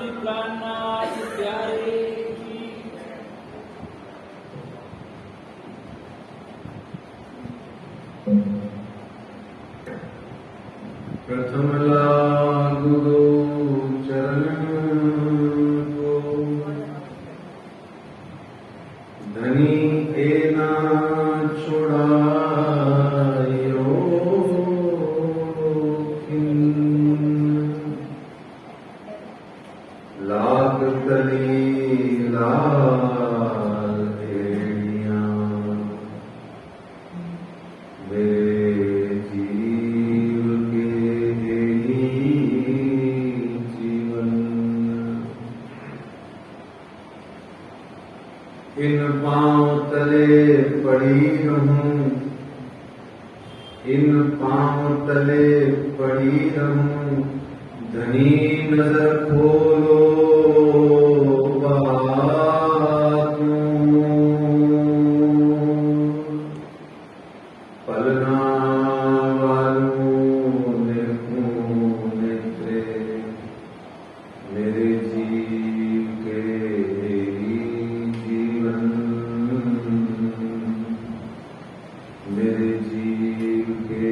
श्री प्राणनाथ प्यारे की। प्रथम लागू दो चरण को, धनी एना छुड़ायो लाग तली लाल एड़ियां मेरे जीव के जीवन। इन पांव तले पड़ी रहूं, इन पांव तले पड़ी रहूं, धनी नजर खोलो पलना वालों नेत्रे मेरे जीव के जीवन, मेरे जीव के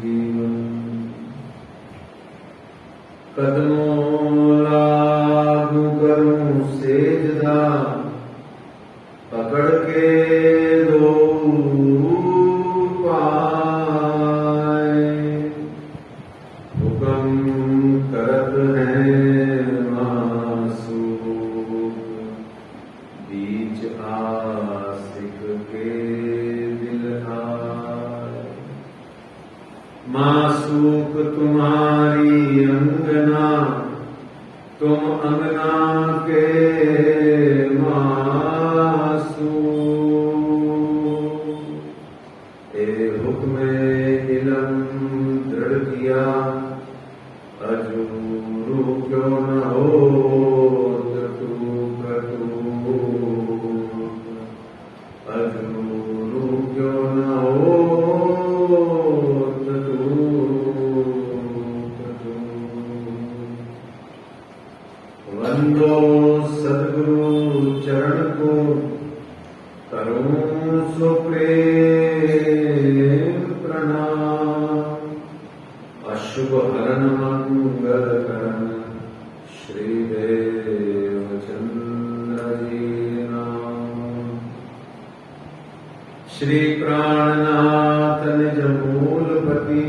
जीवन। कदमों लागू करूं सेजदा, पकड़ के दो पाए, हुक्म करत हैं मासूक बीच आशिक के दिल आए। मासूक तुम्हारी अंगना, तुम अंगना के मासूक। ए हुक्मे इलम दृढ़ किया, अजूरू क्यों न हो तू अजूरू क्यों न हो वंदो सद्गुरु चरण को, करूं सो प्रेम प्रणाम। अशुभ हरण मंगल करण श्रीदेव चंद्र जी नाम। श्री प्राणनाथ निज मूलपति,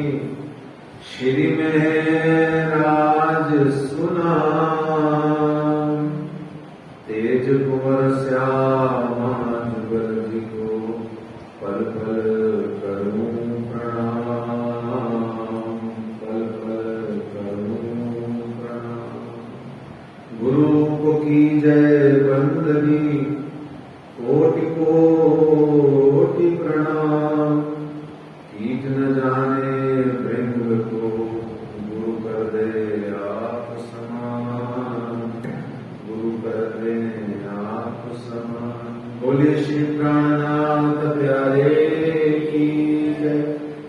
श्री में राज सुनाम। तेज कुंवर श्यामा जुगल जी को, पल पल करूं प्रणाम, पल पल करूं प्रणाम। गुरु को की जय वंदनी, कोटि कोटि प्रणाम। कीट न जाने भृंग को, गुरु कर दे आप समान, गुरु कर दे आप समान। बोलिए श्री प्राणनाथ प्यारे की जय।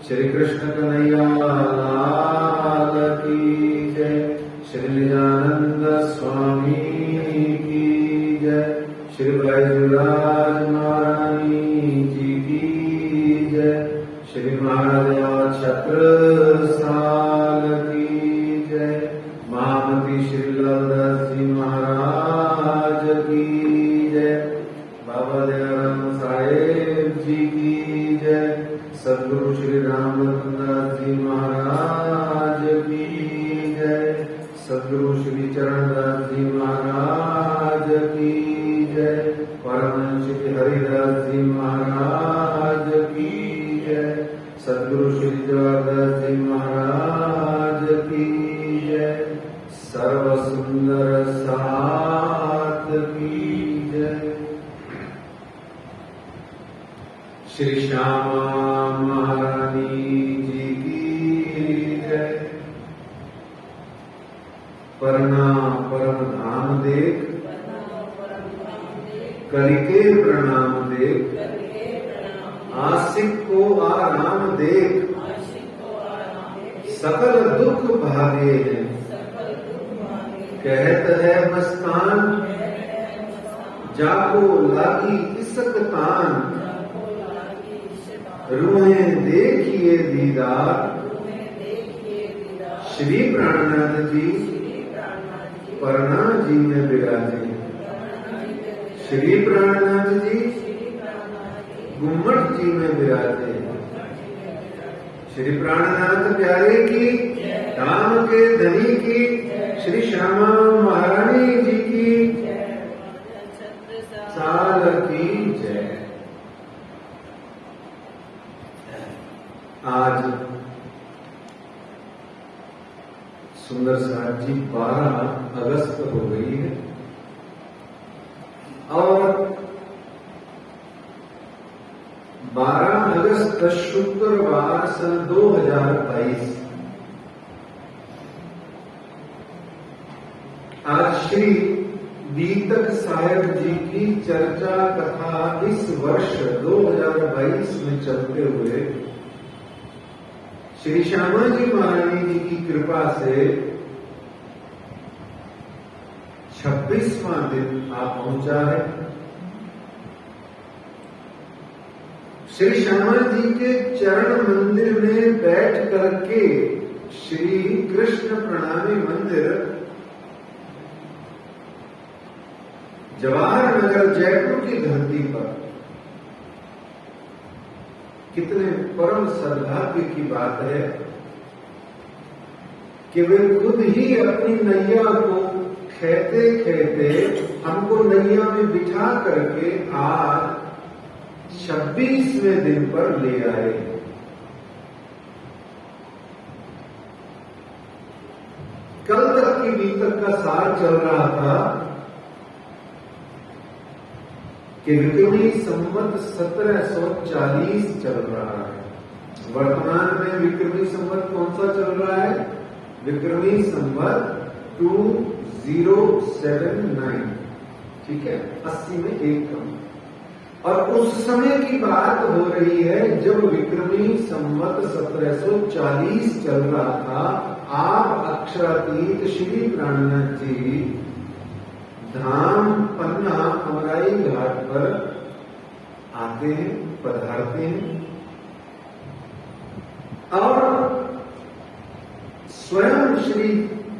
श्री कृष्ण कन्हैया लाल की जय। श्री निजानंद स्वामी की जय। श्री बैजूराज महारानी जी की जय। श्री महाराज छत्रसाल की जय। महामती श्री लवदास जी महाराज की जय। बाबा दयाराम साहेब जी की जय। सद्गुरु श्री रामदास जी महाराज की जय। सद्गुरु श्री चरणदास जी महाराज की जय। परमहंस श्री हरिदास जी महाराज की जय। सद्गुरु श्री जवाहरदास जी महाराज की जय। सर्व सुंदर साथ की जय। श्री श्यामा महारानी जी की जय। प्रणाम परम धाम देख, करके प्रणाम देख, आशिक को आराम देख, सकल दुख भागे हैं, कहत है मस्तान, जाको लागी इसक तान, रूहें देखिए दीदार, श्री प्राणनाथ जी परना जी में विराजे। श्री प्राणनाथ जी गुम्मट जी में विराजे। श्री प्राणनाथ प्यारे की, धाम के धनी की, श्री श्यामा महारानी जी की साल की जय। आज सुंदर साहब जी 12 अगस्त हो गई है और 12 अगस्त शुक्रवार सन 2022 आज श्री दीतक साहेब जी की चर्चा कथा इस वर्ष 2022 में चलते हुए श्री श्यामा जी महारानी जी की कृपा से 26वां दिन आ पहुंचा है। श्री श्यामा जी के चरण मंदिर में बैठ करके श्री कृष्ण प्रणामी मंदिर जवाहर नगर जयपुर की धरती पर कितने परम सद्भाग्य की बात है कि वे खुद ही अपनी नैया को खेते खेते हमको नैया में बिठा करके आज 26वें दिन पर ले आए। कल तक की बीतक का सार चल रहा था कि विक्रमी संवत 1740 चल रहा है। वर्तमान में विक्रमी संवत कौन सा चल रहा है? विक्रमी संवत 2079, ठीक है, 80 में एक कम। और उस समय की बात हो रही है जब विक्रमी संवत 1740 चल रहा था। आप अक्षरातीत श्री प्राणनाथ जी धाम पन्ना अमराई घाट पर आते हैं, पधारते हैं और स्वयं श्री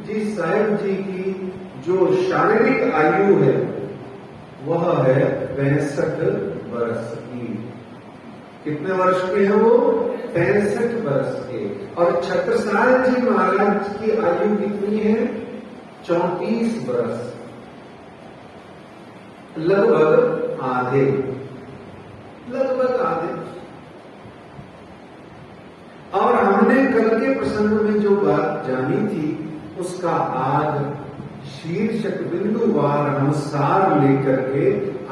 जी साहेब जी की जो शारीरिक आयु है वह है 65 वर्ष की। कितने वर्ष के हैं वो? 65 वर्ष के। और छत्रसाल जी महाराज की आयु कितनी है? 34 वर्ष, लगभग आधे। और हमने कल के प्रसंग में जो बात जानी थी उसका आज शीर्षक बिंदुवार हम सार लेकर के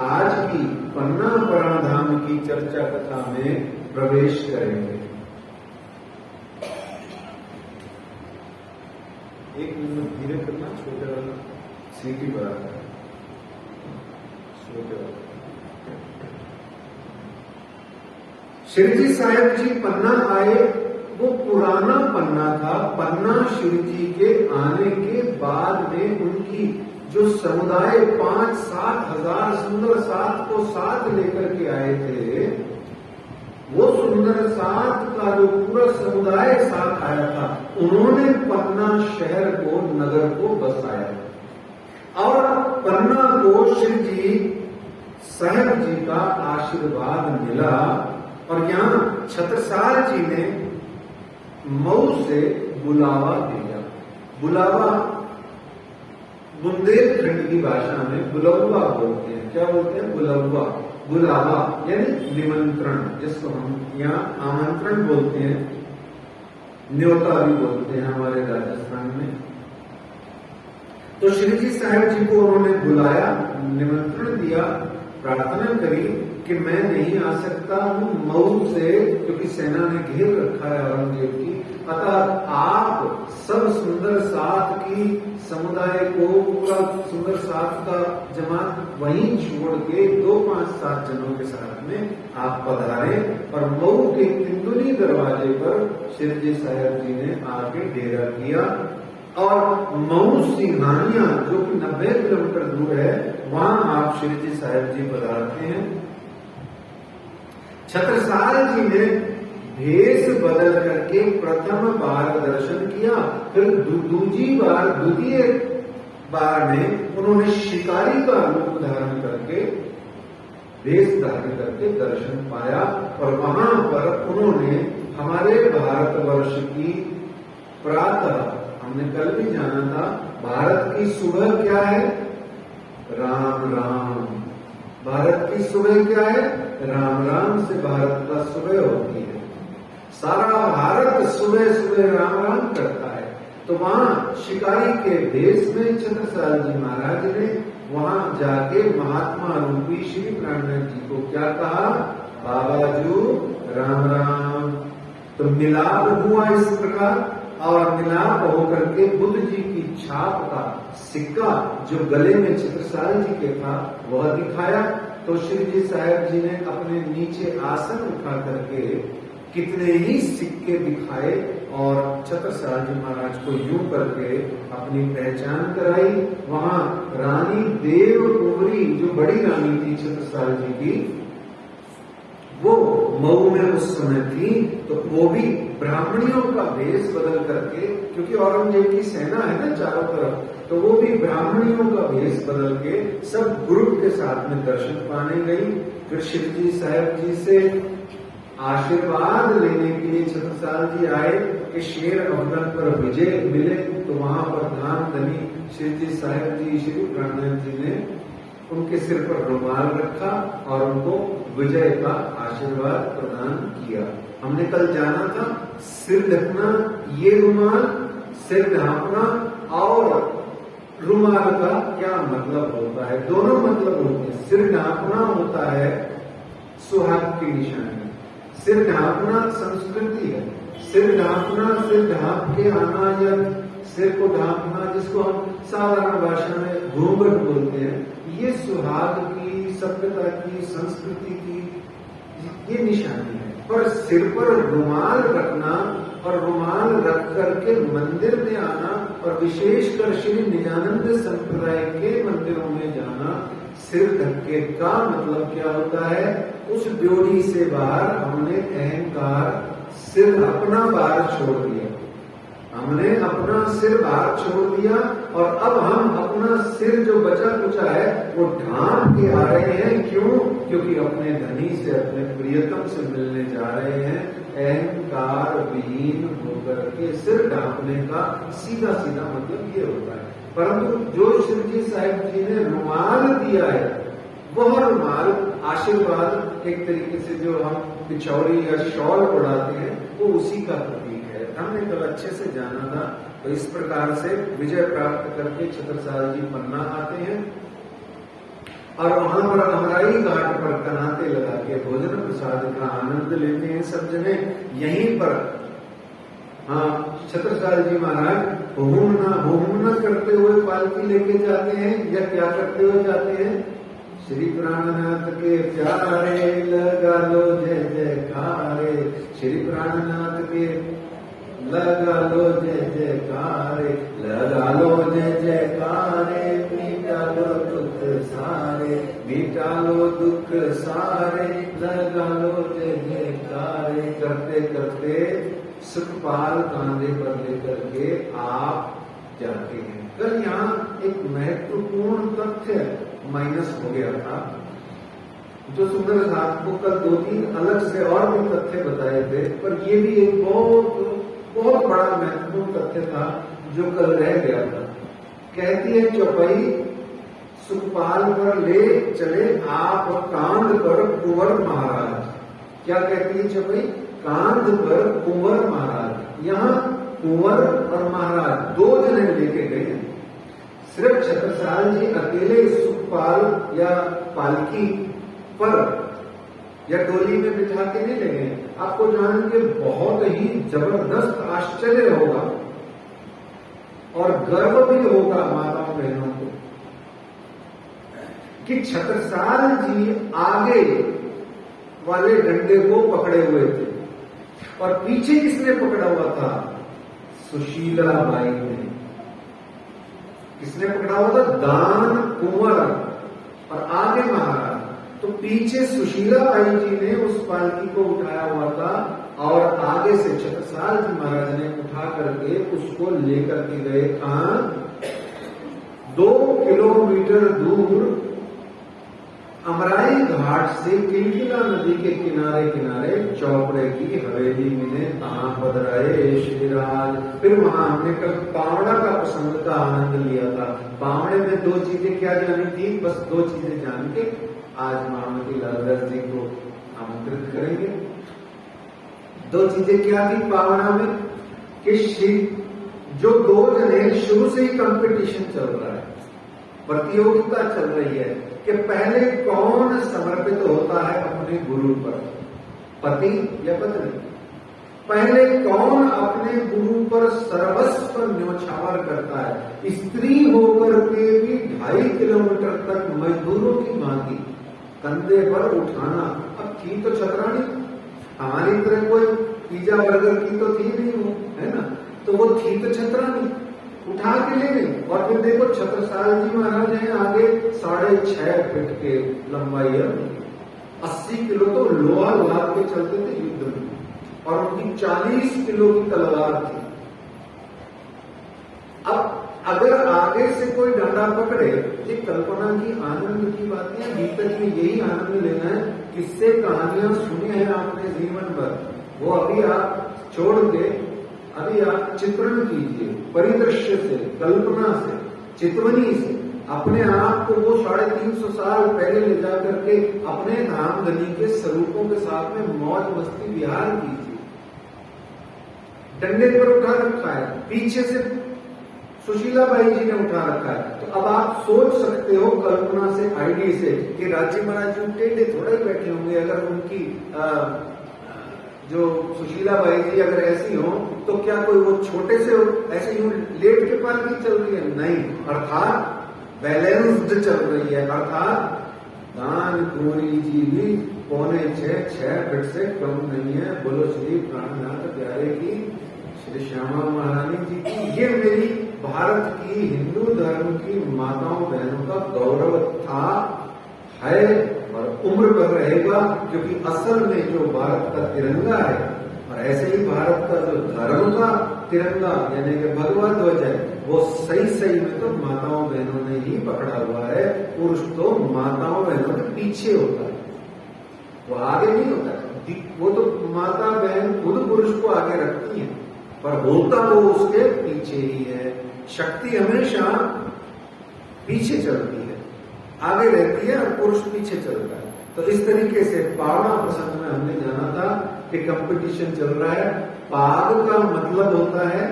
आज की पन्ना पराधाम की चर्चा कथा में प्रवेश करेंगे। एक मिनट धीरे करना, छोटे वाला सीटी बराबर है। श्री जी साहेब जी पन्ना आए, वो पुराना पन्ना था। पन्ना श्री जी के आने के बाद में उनकी जो समुदाय 5-7 हजार सुंदर साथ को साथ लेकर के आए थे, वो सुंदर साथ का जो पूरा समुदाय साथ आया था, उन्होंने पन्ना शहर को, नगर को बसाया और पन्ना को श्री जी साहेब जी का आशीर्वाद मिला। और यहाँ छत्रसाल जी ने मऊ से बुलावा दिया। बुलावा बुंदेलखंड की भाषा में बुलौवा बोलते हैं। क्या बोलते हैं? बुलौवा। बुलावा यानी निमंत्रण, जिसको हम यहाँ आमंत्रण बोलते हैं, न्योता भी बोलते हैं हमारे राजस्थान में। तो श्री जी साहेब जी को उन्होंने बुलाया, निमंत्रण दिया, प्रार्थना करी कि मैं नहीं आ सकता हूं मऊ से, क्योंकि सेना ने घेर रखा है औरंगजेब की, अतः आप सब सुंदर साथ की समुदाय को, पूरा सुंदर साथ का जमात वहीं छोड़ के 2-5-7 जनों के साथ में आप पधारें। और मऊ के तिंदुनी दरवाजे पर श्री जी साहेब जी ने आके डेरा किया और मऊ सिंघानिया जो कि 90 किलोमीटर दूर है, वहां आप श्री जी साहिब जी पधारते हैं। छत्रसाल जी ने भेष बदल करके प्रथम बार दर्शन किया, फिर द्वितीय बार में उन्होंने शिकारी का रूप धारण करके, भेष धारण करके दर्शन पाया। और वहां पर उन्होंने हमारे भारतवर्ष की प्रातः, हमने कल भी जाना था, भारत की सुबह क्या है? राम राम। भारत की सुबह क्या है? राम राम से भारत का सुबह होती है। सारा भारत सुबह सुबह राम राम करता है। तो वहां शिकारी के भेष में छत्रसाल जी महाराज ने वहां जाके महात्मा रूपी श्री प्राणनाथ जी को क्या कहा? बाबाजू राम राम। तो मिलाप हुआ इस प्रकार, और मिलाप होकर के बुद्ध जी की छाप का सिक्का जो गले में छत्रसाल जी के था वह दिखाया। तो श्री जी साहिब जी ने अपने नीचे आसन उठा करके कितने ही सिक्के दिखाए और छत्रसाल जी महाराज को यूं करके अपनी पहचान कराई। वहां रानी देव कुंवरी जो बड़ी रानी थी छत्रसाल जी की, वो मऊ में उस समय थी, तो वो भी ब्राह्मणियों का भेष बदल करके, क्योंकि औरंगजेब की सेना है ना चारों तरफ, तो वो भी ब्राह्मणियों का भेष बदल के सब ग्रुप के साथ में दर्शन पाने गई। फिर शिव जी साहिब जी से आशीर्वाद लेने के लिए छत्रसाल जी आए कि शेर अफगन पर विजय मिले। तो वहां पर धाम धनी श्री जी साहिब जी, श्री प्राणनाथ जी ने उनके सिर पर रुमाल रखा और उनको विजय का आशीर्वाद प्रदान किया। हमने कल जाना था सिर ढकना, ये रुमाल, सिर ढांपना और रुमाल का क्या मतलब होता है? दोनों मतलब होते हैं। सिर ढांपना होता है सुहाग की निशानी, सिर ढांपना संस्कृति है। सिर ढांपना, सिर ढांप के आना या सिर को ढांपना, जिसको हम साधारण भाषा में घूंघट बोलते हैं, ये सुहाग की, सभ्यता की, संस्कृति की ये निशानी है। पर सिर पर रुमाल रखना और रुमाल रख करके मंदिर में आना, और विशेषकर श्री निजानंद संप्रदाय के मंदिरों में जाना, सिर ढक्के का मतलब क्या होता है? उस ड्योढ़ी से बाहर हमने अहंकार, सिर अपना बाहर छोड़ दिया, हमने अपना सिर बाहर छोड़ दिया, और अब हम अपना सिर जो बचा कुचा है वो ढांप के आ रहे हैं। क्यों? क्योंकि अपने धनी से, अपने प्रियतम से मिलने जा रहे हैं। अहंकार विहीन होकर के सिर ढांपने का सीधा सीधा मतलब ये होता है। परंतु जो श्री जी साहिब जी ने रुमाल दिया है, वह रुमाल आशीर्वाद, एक तरीके से जो हम पिछौरी या शॉल उड़ाते हैं, वो उसी का प्रतीक है। हमने कल अच्छे से जाना था। तो इस प्रकार से विजय प्राप्त करके छत्रसाल जी पन्ना आते हैं और वहां पर अमराई घाट पर कनाते लगा के भोजन प्रसाद का आनंद लेते हैं सब जने। यहीं पर छत्रसाल जी महाराज होमना करते हुए पालकी लेके जाते हैं, या क्या करते हुए जाते हैं? श्री प्राणनाथ के प्यारे लगा लो जय जयकारे, श्री प्राणनाथ के लगा लो जय जयकारे, लगा लो जय जयकारे, मिटा लो दुख सारे, मिटा लो दुख सारे, लगा लो जय जयकारे। करते करते सुखपाल कांधे पर लेकर के आप जाते हैं। कल यहाँ एक महत्वपूर्ण तथ्य माइनस हो गया था, जो सुंदर साहब को कल 2-3 अलग से और भी तथ्य बताए थे, पर ये भी एक बहुत बड़ा महत्वपूर्ण तथ्य था जो कल रह गया था। कहती है चौपाई, सुखपाल पर ले चले आप कांध पर कुंवर महाराज। क्या कहती है चौपाई? कांध पर कुंवर महाराज। यहाँ कुंवर और महाराज 2 जने लेके गए हैं। सिर्फ छत्रसाल जी अकेले सुखपाल या पालकी पर या डोली में बिठा के नहीं ले गए। आपको जान के बहुत ही जबरदस्त आश्चर्य होगा और गर्व भी होगा माताओं बहनों को कि छत्रसाल जी आगे वाले डंडे को पकड़े हुए थे और पीछे किसने पकड़ा हुआ था? सुशीला बाई ने। किसने पकड़ा हुआ था? दान कुंवर और आगे महाराज। तो पीछे सुशीला बाई जी ने उस पालकी को उठाया हुआ था और आगे से छत्रसाल जी महाराज ने उठा करके उसको लेकर के गए। कहां? 2 किलोमीटर दूर अमराई घाट से किलकिला नदी के किनारे किनारे चौपड़े की हवेली में कहां पधराए श्रीराज। फिर वहां हमने कल पावड़ा का प्रसंग का आनंद लिया था। पावड़े में 2 चीजें क्या जानी थी? बस 2 चीजें जान के आज महामती लालदास जी को आमंत्रित करेंगे। 2 चीजें क्या थी पावड़ा में? कि जो 2 जने शुरू से ही कंपटीशन चल रहा है, प्रतियोगिता चल रही है कि पहले कौन समर्पित होता है अपने गुरु पर, पति या पत्नी? पहले कौन अपने गुरु पर सर्वस्व न्योछावर करता है? स्त्री होकर के भी 2.5 किलोमीटर तक मजदूरों की भांति कंधे पर उठाना। अब थी तो छतरानी, हमारी तरह कोई पिज्जा बर्गर की तो थी नहीं वो, है ना? तो वो थी तो छतरानी, उठा के ले गई। और फिर देखो छत्रसाल जी महाराज हैं आगे 6.5 फीट के लंबाई है, 80 किलो तो लोहा लाद के चलते थे युद्ध में, और उनकी 40 किलो की तलवार थी। अब अगर आगे से कोई डंडा पकड़े, ये कल्पना की आनंद की बातें हैं। भीतर में यही आनंद लेना है। किससे कहानियां सुनी है आपने जीवन भर, वो अभी आप छोड़ के अभी आप चित्रण कीजिए, परिदृश्य से, कल्पना से, चितवनी से अपने आप को वो 350 साल पहले ले जा करके अपने धामधनी के स्वरूपों के साथ में मौज मस्ती विहार कीजिए। डंडे पर उठा रखा है, पीछे से सुशीला बाई जी ने उठा रखा है। तो अब आप सोच सकते हो कल्पना से, आईडी से, कि राजी महाराज जी टेढ़े थोड़ा ही बैठे होंगे। अगर उनकी जो सुशीला बाई जी अगर ऐसी हो तो क्या कोई वो छोटे से ऐसे यूं लेट के पालकी चल रही है? नहीं, अर्थात बैलेंस्ड चल रही है। अर्थात दान कुंवरी जी भी 5.6 फीट से कम नहीं है। बोलो श्री प्राणनाथ प्यारे की, श्री श्यामा महारानी जी की। ये मेरी भारत की हिंदू धर्म की माताओं बहनों का गौरव था, है और उम्र भर रहेगा। क्योंकि असल में जो भारत का तिरंगा है, और ऐसे ही भारत का जो धर्म का तिरंगा यानी कि भगवा ध्वज है, वो सही में तो माताओं बहनों ने ही पकड़ा हुआ है। पुरुष तो माताओं बहनों के पीछे होता है, वो आगे नहीं होता है। वो तो माता बहन खुद पुरुष को आगे रखती है, पर होता वो उसके पीछे ही है। शक्ति हमेशा पीछे चलती है, आगे रहती है, और पुरुष पीछे चलता है। तो इस तरीके से पावड़ा प्रसंग में हमने जाना था कि कंपटीशन चल रहा है। पाग का मतलब होता है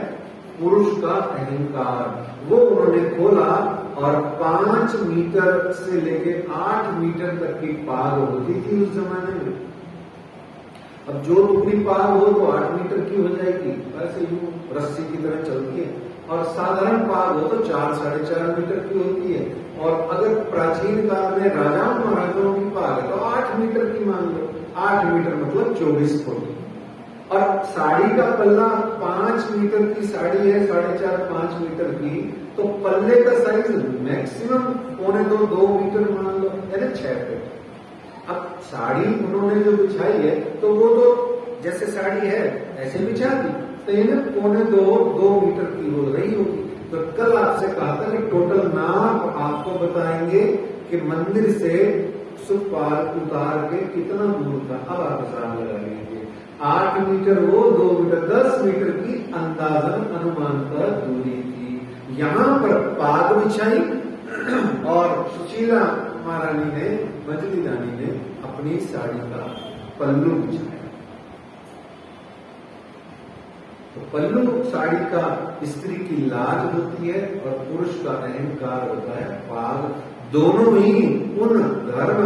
पुरुष का अहंकार। वो उन्होंने खोला और 5 मीटर से लेके 8 मीटर तक की पाग होती थी उस जमाने में। अब जो टुकड़ी पाग हो तो 8 मीटर की हो जाएगी, ऐसे यूं रस्सी की तरह चलती है। और साधारण पाग हो तो 4-4.5 मीटर की होती है। और अगर प्राचीन काल में राजाओं महाराजाओं की पाग है तो 8 मीटर की मान लो। 8 मीटर मतलब 24 फुट। और साड़ी का पल्ला 5 मीटर की साड़ी है, 4.5-5 मीटर की, तो पल्ले का साइज मैक्सिमम 2.25-2 मीटर मान लो, यानी 6 फीट। अब साड़ी उन्होंने जो बिछाई है तो वो तो जैसे साड़ी है ऐसे बिछा दी, तो इन्हें 2.25-2 मीटर की हो रही होगी। तो कल आपसे कहा था कि टोटल नाप आपको बताएंगे कि मंदिर से सुखपाल उतार के कितना दूर था। अब आप हिसाब लगा लीजिए, 8 मीटर वो, 2 मीटर, 10 मीटर की अंदाजन अनुमान पर दूरी थी। यहां पर पाग बिछाई और सुशीला महारानी ने, मजली रानी ने अपनी साड़ी का पल्लू बिछाया। तो पल्लू साड़ी का स्त्री की लाज होती है और पुरुष का अहंकार होता है पाग। दोनों ही उन धर्म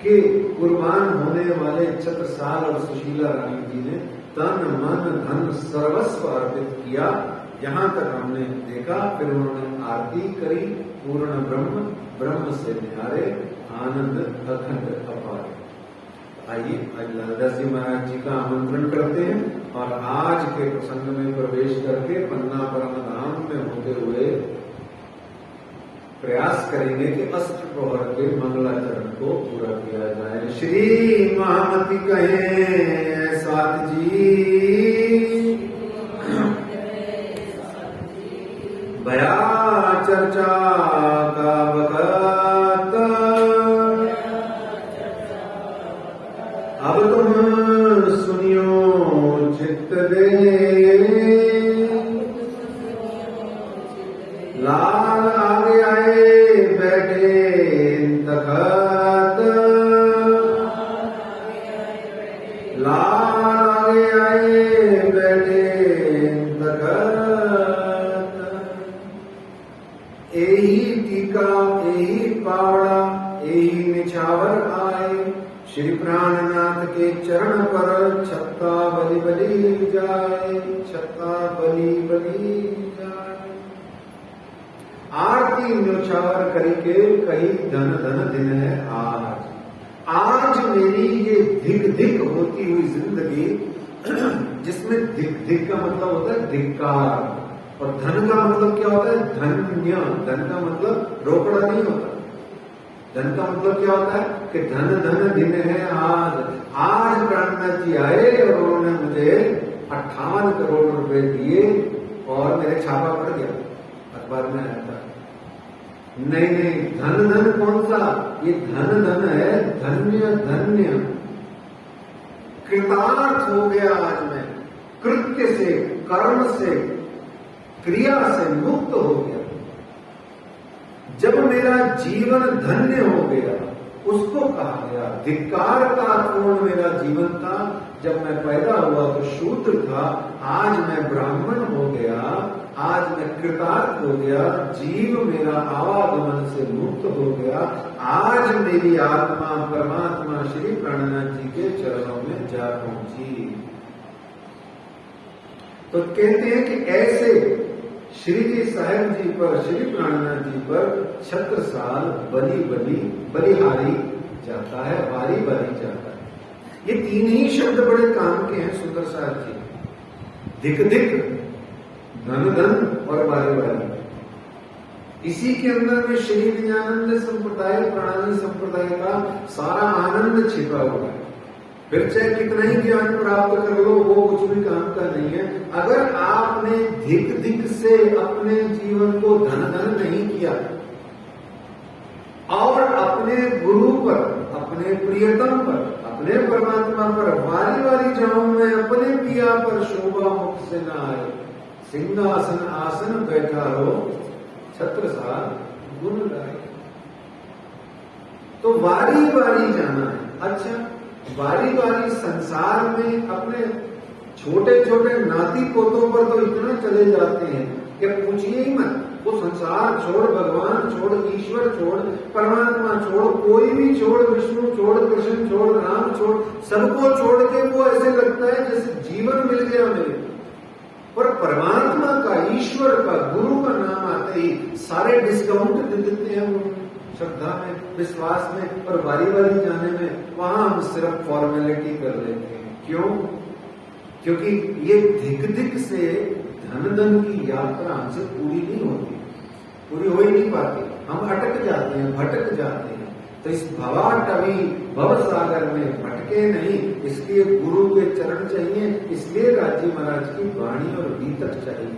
के कुर्बान होने वाले छत्रसाल और सुशीला रानी जी ने तन मन धन सर्वस्व अर्पित किया। यहां तक हमने देखा। फिर उन्होंने आरती करी, पूर्ण ब्रह्म, ब्रह्म से न्यारे, आनंद अखंड अपार। आइए आज लालदास जी महाराज जी का आमंत्रण करते हैं और आज के प्रसंग में प्रवेश करके पन्ना परम धाम में होते हुए प्रयास करेंगे कि अष्ट प्रहर के मंगलाचरण को पूरा किया जाए। श्री महामति कहें साथ जी, भया चर्चा का वक्त, अब तुम सुनियो चित्त दे, लाल आगे आए बैठे तखत, लाल आगे आए बैठे तखत, एही टीका एही पावड़ा एही निछावर आए, श्री प्राणनाथ के चरण पर छत्ता बलि बलि जाए, छत्ता बलि बलि जाए। आरती न्योछावर करके कही धन धन दिन है आज मेरी ये धिक धिक होती हुई जिंदगी, जिसमें धिक धिक का मतलब होता है धिक्कार, और धन का मतलब क्या होता है धन्य। धन का मतलब रोकड़ा नहीं होता, धन का मतलब क्या होता है कि धन धन दिन है आज प्राणनाथ जी आए और उन्होंने मुझे 58 करोड़ रुपए दिए और मेरे छापा पड़ गया, अखबार में आया था। नहीं, धन धन कौन सा, ये धन धन है धन्य धन्य। कृतार्थ हो गया आज मैं, कृत्य से, कर्म से, क्रिया से मुक्त हो गया। जब मेरा जीवन धन्य हो गया, उसको कहा गया धिक्कार का पूर्ण मेरा जीवन था। जब मैं पैदा हुआ तो शूद्र था, आज मैं ब्राह्मण हो गया, आज मैं कृतार्थ हो गया, जीव मेरा आवागमन से मुक्त हो गया, आज मेरी आत्मा परमात्मा श्री प्राणनाथ जी के चरणों में जा पहुंची। तो कहते हैं कि ऐसे श्री जी साहेब जी पर, श्री प्राणनाथ जी पर छत्रसाल बलि बलि बलिहारी जाता है, वारी वारी जाता है। ये तीन ही शब्द बड़े काम के हैं सुंदर साहब जी, धिक धिक, धन धन और वारी वारी। इसी के अंदर में श्री विजयानंद संप्रदाय, प्रणाली संप्रदाय का सारा आनंद छिपा हुआ है। फिर चाहे कितना ही ज्ञान प्राप्त कर लो, वो कुछ भी काम का नहीं है। अगर आपने धिक धिक से अपने जीवन को धन धन नहीं किया और अपने गुरु पर, अपने प्रियतम पर, अपने परमात्मा पर वारी वारी जाऊं मैं, अपने पिया पर शोभा मुख से न आए, सिंहासन आसन बैठा हो छत्रसाल गुण गाए। तो वारी वारी जाना है। अच्छा, बारी बारी संसार में अपने छोटे छोटे नाती पोतों पर तो इतना चले जाते हैं कि पूछिए ही मत। वो संसार छोड़, भगवान छोड़, ईश्वर छोड़, परमात्मा छोड़, कोई भी छोड़, विष्णु छोड़, कृष्ण छोड़, राम छोड़, सबको छोड़ के वो ऐसे लगता है जैसे जीवन मिल गया मेरे। पर परमात्मा का, ईश्वर का, गुरु का नाम आते ही सारे डिस्काउंट दे देते हैं वो श्रद्धा में, विश्वास में, और बारी बारी जाने में वहां हम सिर्फ फॉर्मेलिटी कर लेते हैं। क्यों? क्योंकि ये धिक धिक से धन धन की यात्रा हमसे पूरी नहीं होती, पूरी हो ही नहीं पाती। हम अटक जाते हैं, भटक जाते हैं। तो इस भवाटवी भव सागर में भटके नहीं, इसलिए गुरु के चरण चाहिए, इसलिए राजी महाराज की वाणी और गीतक चाहिए।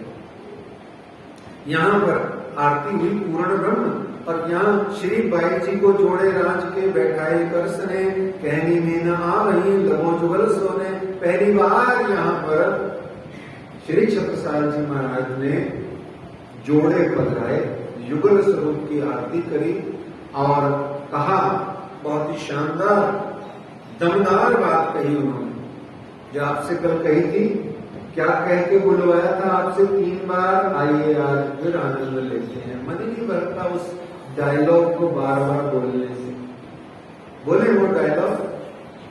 यहाँ पर आरती हुई पूर्ण ब्रह्म, और यहाँ श्री बाई जी को जोड़े राज के बैठाए कर सने, कहनी में न आ वही लबो जुगल सोने। पहली बार यहाँ पर श्री छत्रसाल जी महाराज ने जोड़े पधराए, युगल स्वरूप की आरती करी और कहा, बहुत ही शानदार दमदार बात कही उन्होंने, जो आपसे कल कही थी। क्या कह के बुलवाया था आपसे 3 बार? आइए आज फिर आनंद लेते हैं। मन ही नहीं भरता उस डायलॉग को बार बार बोलने से। बोले वो डायलॉग,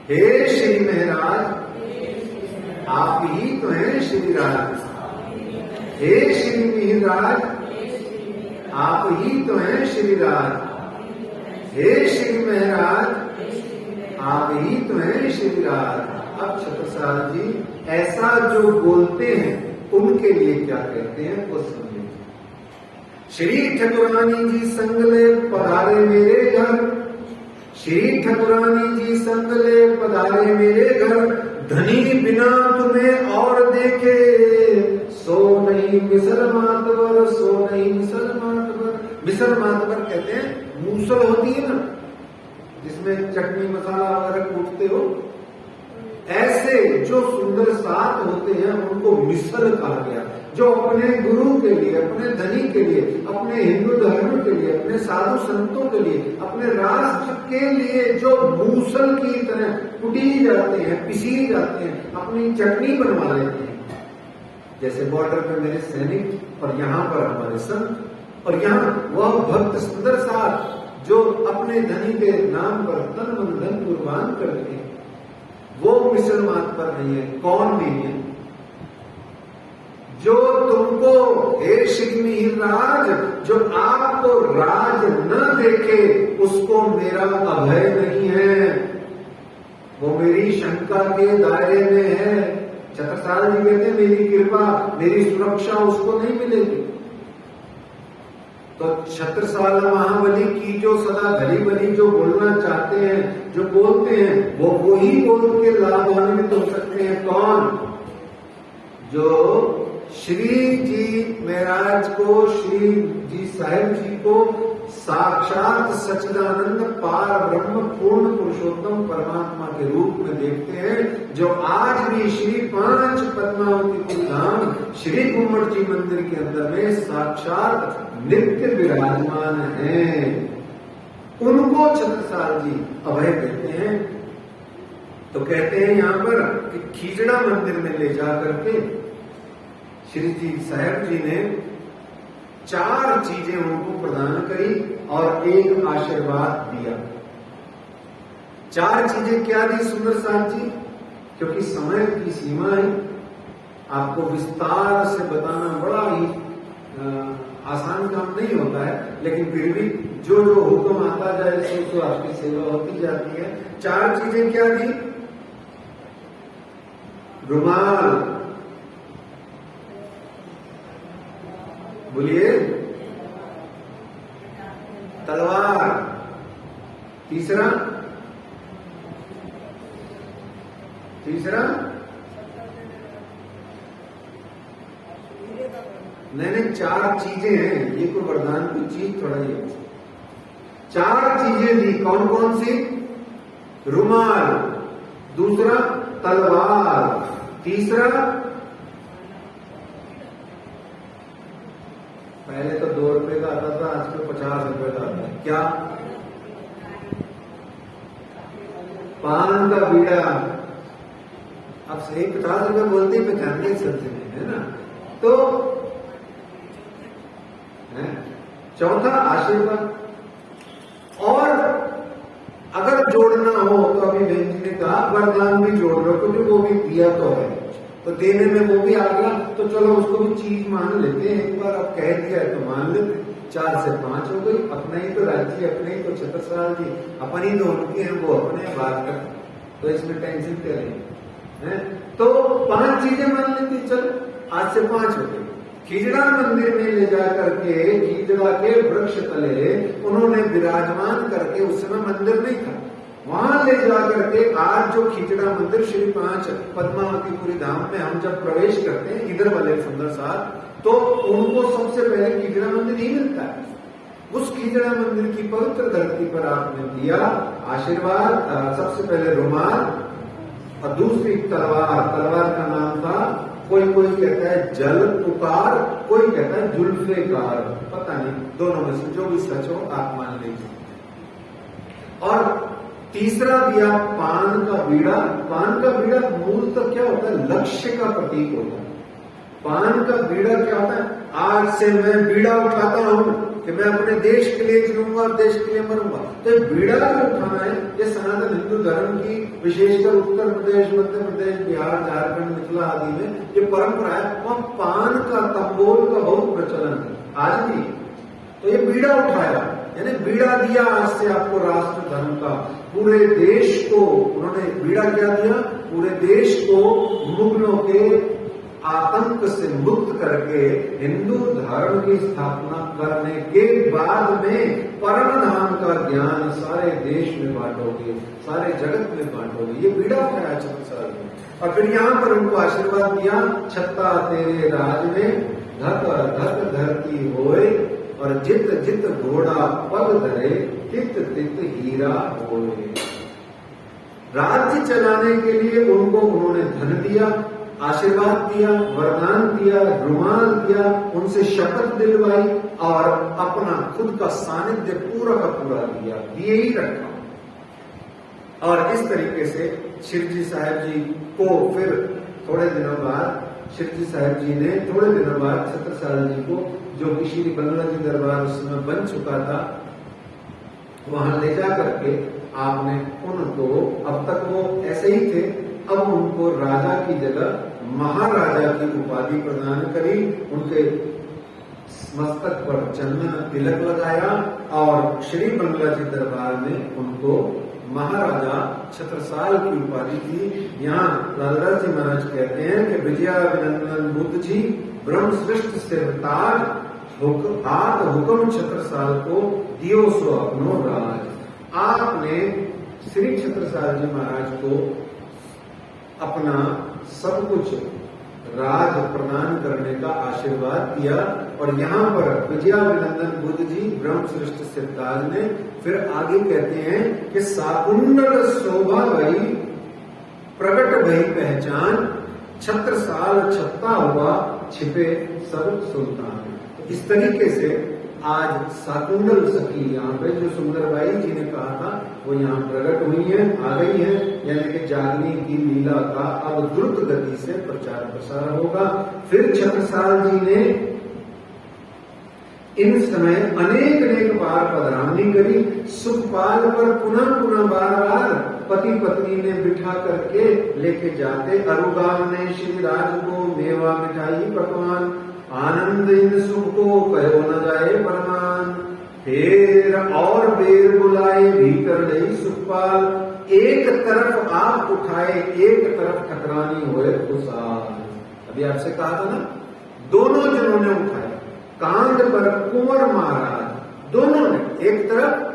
हे श्री महाराज आप ही तो हैं श्री राज, हे श्री महाराज आप ही तो हैं श्री राज, हे श्री महाराज आप ही तो हैं श्री राज। अब छत्रसाल जी ऐसा जो बोलते हैं उनके लिए क्या कहते हैं वो सुनिए। श्री ठकुरानी जी संगले पधारे मेरे घर, श्री ठकुरानी जी संगले पधारे मेरे घर, धनी बिना तुम्हें और देखे, सो नहीं मिसल मातवर, सो नहीं मिसल मातवर। मिसल मातवर कहते हैं मूसल होती है ना, जिसमें चटनी मसाला वगैरह कूटते हो, ऐसे जो सुंदर साथ होते हैं उनको मिसल कहा गया। जो अपने गुरु के लिए, अपने धनी के लिए, अपने हिंदू धर्म के लिए, अपने साधु संतों के लिए, अपने राष्ट्र के लिए जो मूसल की तरह कुटी जाते हैं, पिसी जाते हैं, अपनी चटनी बनवा लेते हैं। जैसे बॉर्डर पे मेरे सैनिक और यहाँ पर हमारे संत, और यहाँ वह भक्त सुंदर साथ जो अपने धनी के नाम पर तन मन धन कुर्बान करते हैं, वो मिसल मात पर नहीं है। कौन नहीं है? जो तुमको हे श्री राज, जो आपको राज न देखे उसको मेरा अभय नहीं है, वो मेरी शंका के दायरे में है। छत्रसाल जी कहते हैं मेरी कृपा, मेरी सुरक्षा उसको नहीं मिलेगी। तो छत्रसाल महाबली की जो सदा घड़ी बली जो बोलना चाहते हैं, जो बोलते हैं, वो वही बोल के लाभान्वित हो सकते हैं। कौन? जो श्री जी महाराज को, श्री जी साहिब जी को साक्षात सच्चिदानंद पार ब्रह्म पूर्ण पुरुषोत्तम परमात्मा के रूप में देखते हैं, जो आज भी श्री 5 पद्मावती धाम श्री गुम्मट जी मंदिर के अंदर में साक्षात नित्य विराजमान है, उनको छत्रसाल जी अभय देते हैं। तो कहते हैं यहाँ पर कि खीजड़ा मंदिर में ले जा करके श्री जी साहब जी ने 4 चीजें उनको प्रदान करी और एक आशीर्वाद दिया। 4 चीजें क्या दी सुंदर साथ जी? क्योंकि समय की सीमा है, आपको विस्तार से बताना बड़ा ही आसान काम नहीं होता है, लेकिन फिर भी जो जो हुक्म आता जाए सो आपकी सेवा होती जाती है। 4 चीजें क्या दी? रुमाल, बोलिए, तलवार, तीसरा नहीं 4 चीजें हैं, ये कोई वरदान की चीज थोड़ा ही। 4 चीजें दी। कौन कौन सी? रुमाल, दूसरा तलवार, तीसरा पहले तो 2 रुपए का आता था, आजकल 50 रुपए का आता है। क्या? पान का बीड़ा। अब सही 50 रुपए बोलते ही पहचानते सब्जी में, है ना? तो चौथा आशीर्वाद। और अगर जोड़ना हो तो अभी बहन जी ने कहा वरदान भी जोड़ लो, क्योंकि वो भी दिया तो है, तो देने में वो भी आ गया, तो चलो उसको भी चीज मान लेते हैं। एक बार अब कह दिया है तो मान लेते। 4 से 5 हो गई। अपना ही तो राज्य, अपने ही तो छत्रसाल जी, अपनी तो उनकी है, वो अपने बात कर, तो इसमें टेंशन क्या है? तो 5 चीजें मान लेती। चलो आज से 5 हो गई। खीजड़ा मंदिर में ले जा करके, खीजड़ा के वृक्ष तले उन्होंने विराजमान करके, उस समय मंदिर नहीं था, वहां ले जा करके आज जो खीजड़ा मंदिर श्री 5 पद्मावतीपुरी धाम में हम जब प्रवेश करते हैं, इधर वाले सुंदर साथ, तो उनको सबसे पहले खीजड़ा मंदिर ही मिलता है। उस खीजड़ा मंदिर की पवित्र धरती पर आपने दिया आशीर्वाद। सबसे पहले रुमाल और दूसरी तलवार। तलवार का नाम था, कोई कहता है जल पुकार, कोई कहता है जुल्फेकार, पता नहीं, दोनों में से जो भी सच हो आप मान लीजिए। और तीसरा दिया पान का बीड़ा। पान का बीड़ा मूल तो क्या होता है? लक्ष्य का प्रतीक होता है। पान का बीड़ा क्या होता है? आज से मैं बीड़ा उठाता हूं कि मैं अपने देश के लिए जीऊंगा, देश के लिए मरूंगा। तो ये बीड़ा जो उठाना है, ये सनातन हिंदू धर्म की, विशेषकर उत्तर प्रदेश, मध्य प्रदेश, बिहार, झारखंड, मिथिला आदि में ये परंपरा है। वहां पान का, तंबोल का बहुत प्रचलन है आज भी। तो ये बीड़ा उठाया, यानी बीड़ा दिया आज से आपको राष्ट्र धर्म का। पूरे देश को उन्होंने बीड़ा क्या दिया? पूरे देश को मुगलों के आतंक से मुक्त करके हिंदू धर्म की स्थापना करने के बाद में परम धाम का ज्ञान सारे देश में बांटोगे, सारे जगत में बांटोगे। ये बीड़ा उठाया छत्रसाल ने। और फिर यहाँ पर उनको आशीर्वाद दिया, छत्ता तेरे राज में धक धक धरती होए, और जित जित घोड़ा पग धरे तित तित हीरा होए। राज्य चलाने के लिए उनको उन्होंने धन दिया, आशीर्वाद दिया, वरदान दिया, रुमाल दिया, उनसे शपथ दिलवाई और अपना खुद का सानिध्य पूरा का पूरा दिया, दिए ही रखा। और इस तरीके से शिवजी साहब जी को फिर थोड़े दिनों बाद शिवजी साहब जी ने थोड़े दिनों बाद छत्रसाल जी को, जो कि श्री बंगला जी दरबार उस समय बन चुका था, वहां ले जा करके आपने उनको, अब तक वो ऐसे ही थे, अब उनको राजा की जगह महाराजा की उपाधि प्रदान करी, उनके मस्तक पर चंदन तिलक लगाया और श्री बंगला जी दरबार में उनको महाराजा छत्रसाल की उपाधि थी। यहाँ लालदास जी महाराज कहते हैं कि विजयाभिनंदन बुद्ध जी ब्रह्म सृष्ट सिरताज हाथ हुक्म छत्रसाल को दियो सो अपनो राज। आपने श्री छत्रसाल जी महाराज को अपना सब कुछ राज प्रदान करने का आशीर्वाद दिया। और यहाँ पर विजयाभिनंदन बुद्ध जी ब्रह्म सृष्ट सिरताज ने फिर आगे कहते हैं कि साकुंडल शोभा भई प्रकट भई पहचान, छत्रसाल छत्ता हुआ छिपे सब सुल्तान। इस तरीके से आज साकुंडल सखी यहाँ पे जो सुंदरबाई जी ने कहा था वो यहाँ प्रकट हुई है, आ गई है। यानी कि जागने की लीला का अब द्रुत गति से प्रचार प्रसार होगा। फिर छत्रसाल जी ने इन समय अनेक बार पधरामनी करी। सुखपाल पर पुनः पुनः बार पति पत्नी ने बिठा करके लेके जाते। अरुगाम ने श्री राज को मेवा मिठाई पकवान, आनंद इन सुख को कहो न जाए परमान। फिर और बेर बुलाए भीतर नहीं सुखपाल, एक तरफ आप उठाए एक तरफ ठकरानी होए खुशहाल। अभी आपसे कहा था ना, दोनों जनों ने उठाया, कांध पर कुंवर महाराज दोनों ने, एक तरफ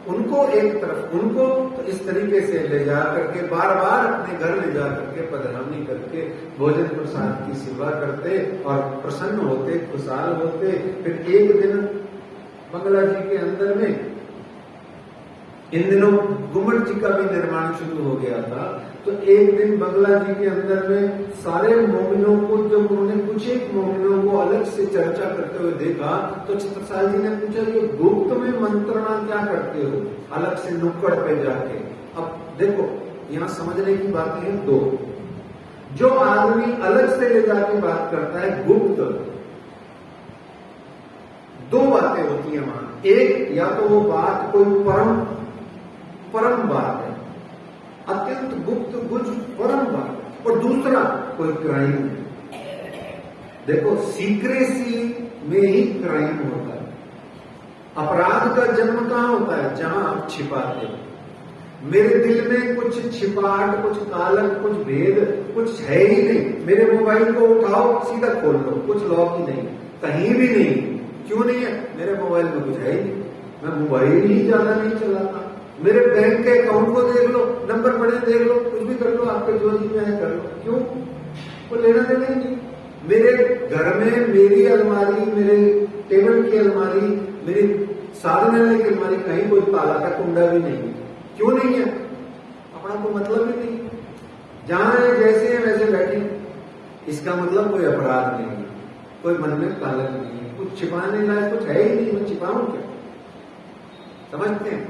उनको एक तरफ उनको। तो इस तरीके से ले जा करके बार बार अपने घर ले जा करके पधरामनी करके भोजन प्रसाद की सेवा करते और प्रसन्न होते, खुशहाल होते। फिर एक दिन बंगला जी के अंदर में, इन दिनों गुम्बद जी का भी निर्माण शुरू हो गया था, तो एक दिन बंगला जी के अंदर में सारे मोमिनों को, जब उन्होंने कुछ एक मोमिनों को अलग से चर्चा करते हुए देखा, तो छत्रसाल जी ने पूछा, ये गुप्त में मंत्रणा क्या करते हो अलग से नुक्कड़ पे जाके? अब देखो यहाँ समझने की बातें हैं दो। जो आदमी अलग से ले जाके बात करता है गुप्त, दो बातें होती है वहां। एक, या तो वो बात कोई परम बात है, अत्यंत गुप्त गुज परम बात, और दूसरा कोई क्राइम है। देखो सीक्रेसी में ही क्राइम होता है। अपराध का जन्म कहां होता है? जहां आप छिपाते हो। मेरे दिल में कुछ छिपाहट, कुछ कालक, कुछ भेद कुछ है ही नहीं। मेरे मोबाइल को उठाओ सीधा खोल लो, कुछ लॉक ही नहीं, कहीं भी नहीं। क्यों नहीं है? मेरे मोबाइल में कुछ है ही नहीं, मैं मोबाइल ही ज्यादा नहीं चलाता। मेरे बैंक के अकाउंट को देख लो, नंबर पड़े देख लो, कुछ भी कर लो, आपके जो जी में है कर लो। क्यों? वो लेना देना ही नहीं। मेरे घर में मेरी अलमारी, मेरे टेबल की अलमारी, मेरी साधन की अलमारी, कहीं कोई ताला का कुंडा भी नहीं है। क्यों नहीं है? अपना कोई मतलब ही नहीं। जहां है जैसे है वैसे बैठी, इसका मतलब कोई अपराध नहीं है, कोई मन में कालक नहीं है, कुछ छिपाने लायक कुछ है ही नहीं, मैं छिपाऊं क्या? समझते हैं?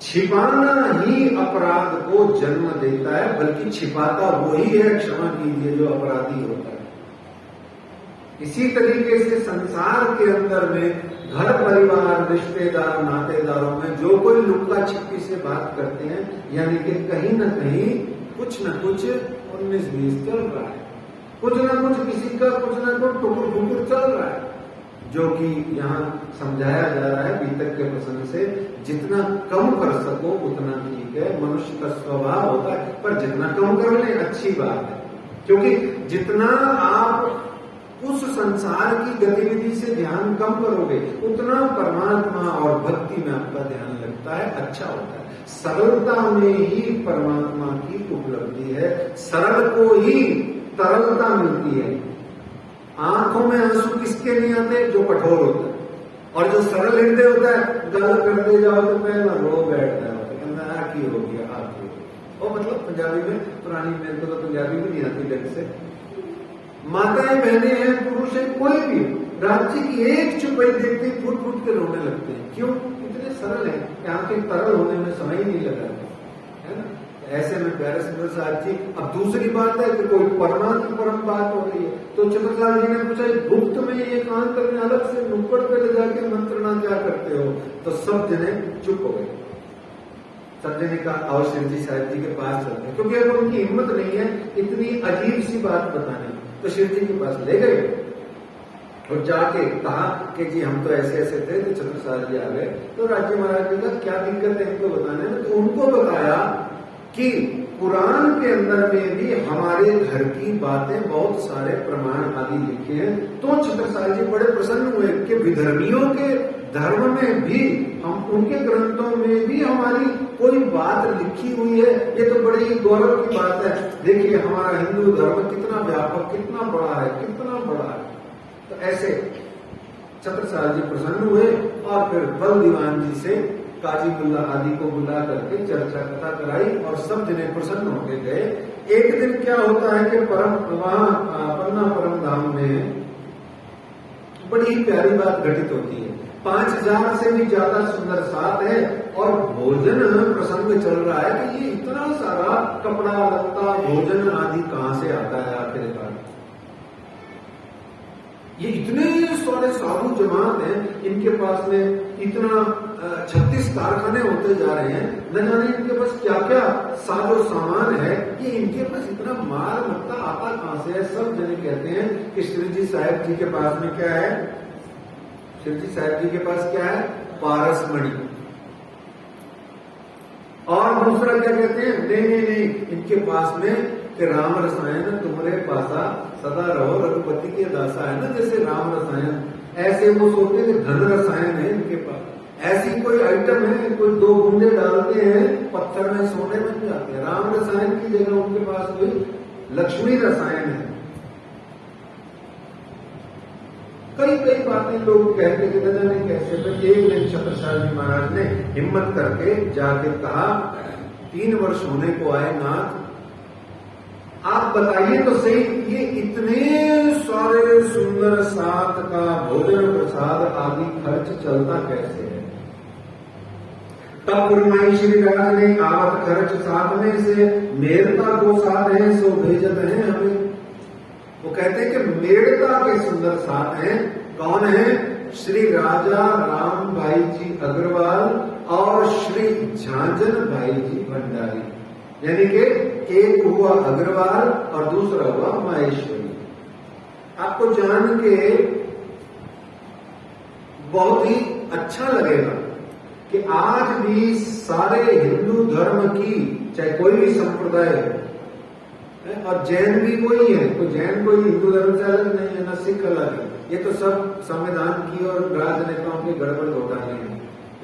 छिपाना ही अपराध को जन्म देता है, बल्कि छिपाता वही है, क्षमा कीजिए, जो अपराधी होता है। इसी तरीके से संसार के अंदर में घर परिवार रिश्तेदार नातेदारों में जो कोई लुक्का छिपी से बात करते हैं, यानी कि कहीं न कहीं कुछ न कुछ 19-20 चल रहा है, कुछ न कुछ किसी का कुछ न कुछ टुकुर फुकुर चल रहा है, जो कि यहाँ समझाया जा रहा है बीतक के प्रसंग से। जितना कम कर सको उतना ठीक है, मनुष्य का स्वभाव होता है, पर जितना कम कर ले अच्छी बात है। क्योंकि जितना आप उस संसार की गतिविधि से ध्यान कम करोगे उतना परमात्मा और भक्ति में आपका ध्यान लगता है, अच्छा होता है। सरलता में ही परमात्मा की उपलब्धि है, सरल को ही तरलता मिलती है। आंखों में आंसू किसके नहीं आते? जो कठोर होता है। और जो सरल हृदय होता है, गल करते जाओ तो पहला रो बैठता है, कहना की हो गया, आखिर वो मतलब पंजाबी में, पुरानी मेरे को तो पंजाबी भी नहीं आती ढंग से। माताएं बहनें हैं, पुरुष है, कोई भी राज्य की एक चुपाई देखते ही फूट फूट के रोने लगते हैं। क्यों? इतने सरल है कि आंखें तरल होने में समय ही नहीं लगा, है ना। ऐसे में प्यारे सुंदर साहब जी, अब दूसरी बात है कि कोई परमात्मा परम बात हो रही है तो चतुर्साल जी ने पूछा गुप्त में ये कांत करने अलग से नुक्कड़ पे ले जाके मंत्रणा क्या करते हो? तो सब जने चुप हो गए। सब जने का आओ शिव जी साहब जी के पास चलते हैं, क्योंकि अब उनकी हिम्मत नहीं है इतनी अजीब सी बात बताने। तो शिव जी के पास ले गए और जाके कहा कि जी हम तो ऐसे ऐसे थे। तो चतुर्साल जी आ गए तो राज्य महाराज ने कहा क्या दिक्कत है इनको बताने में? तो उनको बताया कि पुराण के अंदर में भी हमारे घर की बातें बहुत सारे प्रमाण आदि लिखे हैं। तो चतुर्साल जी बड़े प्रसन्न हुए कि विधर्मियों के धर्म में भी, हम उनके ग्रंथों में भी हमारी कोई बात लिखी हुई है। ये तो बड़ी ही गौरव की बात है। देखिए हमारा हिंदू धर्म कितना व्यापक, कितना बड़ा है, कितना बड़ा है। तो ऐसे चतुर्साल जी प्रसन्न हुए और फिर बल दीवान जी से काजी मुल्ला आदि को बुला करके चर्चा कथा कराई और सब जने प्रसन्न होके गए। एक दिन क्या होता है कि वहां पन्ना परम धाम में बड़ी ही प्यारी बात घटित होती है। 5000 से भी ज्यादा सुंदर साथ है और भोजन प्रसंग चल रहा है कि ये इतना सारा कपड़ा लत्ता भोजन आदि कहां से आता है आखिरकार। ये इतने सारे साधु जमात हैं, इनके पास में इतना 36 कारखाने होते जा रहे हैं, न जाने इनके पास क्या क्या साजो सामान है कि इनके पास इतना माल मत्ता आता कहां से है। सब जने कहते हैं कि श्री जी साहब जी के पास में क्या है? श्री जी साहब जी के पास क्या है? पारसमणि। और दूसरा क्या कहते हैं? नहीं, इनके पास में कि राम रसायन तुम्हारे पासा सदा रहो रघुपति के दासा, है ना। जैसे राम रसायन, ऐसे वो सोचते हैं कि धन रसायन है इनके पास। ऐसी कोई आइटम है, कोई 2 बूंदे डालते हैं पत्थर में, सोने में भी आते हैं। राम रसायन की जगह उनके पास कोई लक्ष्मी रसायन है। कई बातें लोग कहते कि न जाने कैसे। तो एक दिन चतुर्साल जी महाराज ने हिम्मत करके जाके कहा, 3 वर्ष होने को आए नाथ, आप बताइए तो सही, ये इतने सारे सुंदर साथ का भोजन प्रसाद आदि खर्च चलता कैसे है? तब गुरुमाई श्री राज ने आवत खर्च साथ में से मेरता को साथ है सो भेजत है हमें। वो कहते हैं कि मेड़ता के सुंदर साथ हैं। कौन है? श्री राजा राम भाई जी अग्रवाल और श्री झांझन भाई जी भंडारी। यानी कि एक हुआ अग्रवाल और दूसरा हुआ माहेश्वरी। आपको जान के बहुत ही अच्छा लगेगा कि आज भी सारे हिंदू धर्म की, चाहे कोई भी संप्रदाय है, और जैन भी कोई है, तो जैन कोई हिंदू धर्म से अलग नहीं है, ना सिख अलग है। ये तो सब संविधान की और राजनेताओं की गड़बड़ घोटाले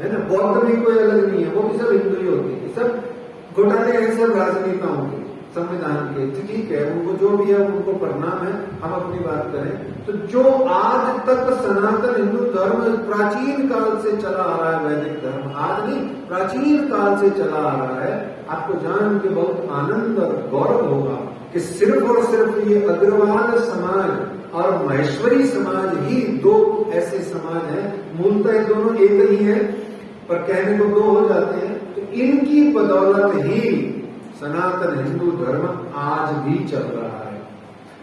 है ना। बौद्ध भी कोई अलग नहीं है, वो भी सब हिंदू ही होते हैं। सब घोटाले हैं सब राजनेताओं के, संविधान के। ठीक है, उनको जो भी है उनको प्रणाम है, हम अपनी बात करें। तो जो आज तक सनातन हिंदू धर्म प्राचीन काल से चला आ रहा है, वैदिक धर्म आज नहीं, प्राचीन काल से चला आ रहा है, आपको जान के बहुत आनंद और गौरव होगा कि सिर्फ और सिर्फ ये अग्रवाल समाज और महेश्वरी समाज ही 2 ऐसे समाज हैं। मूलतः दोनों एक ही है, पर कहने को 2 हो जाते हैं। तो इनकी बदौलत ही सनातन हिंदू धर्म आज भी चल रहा है,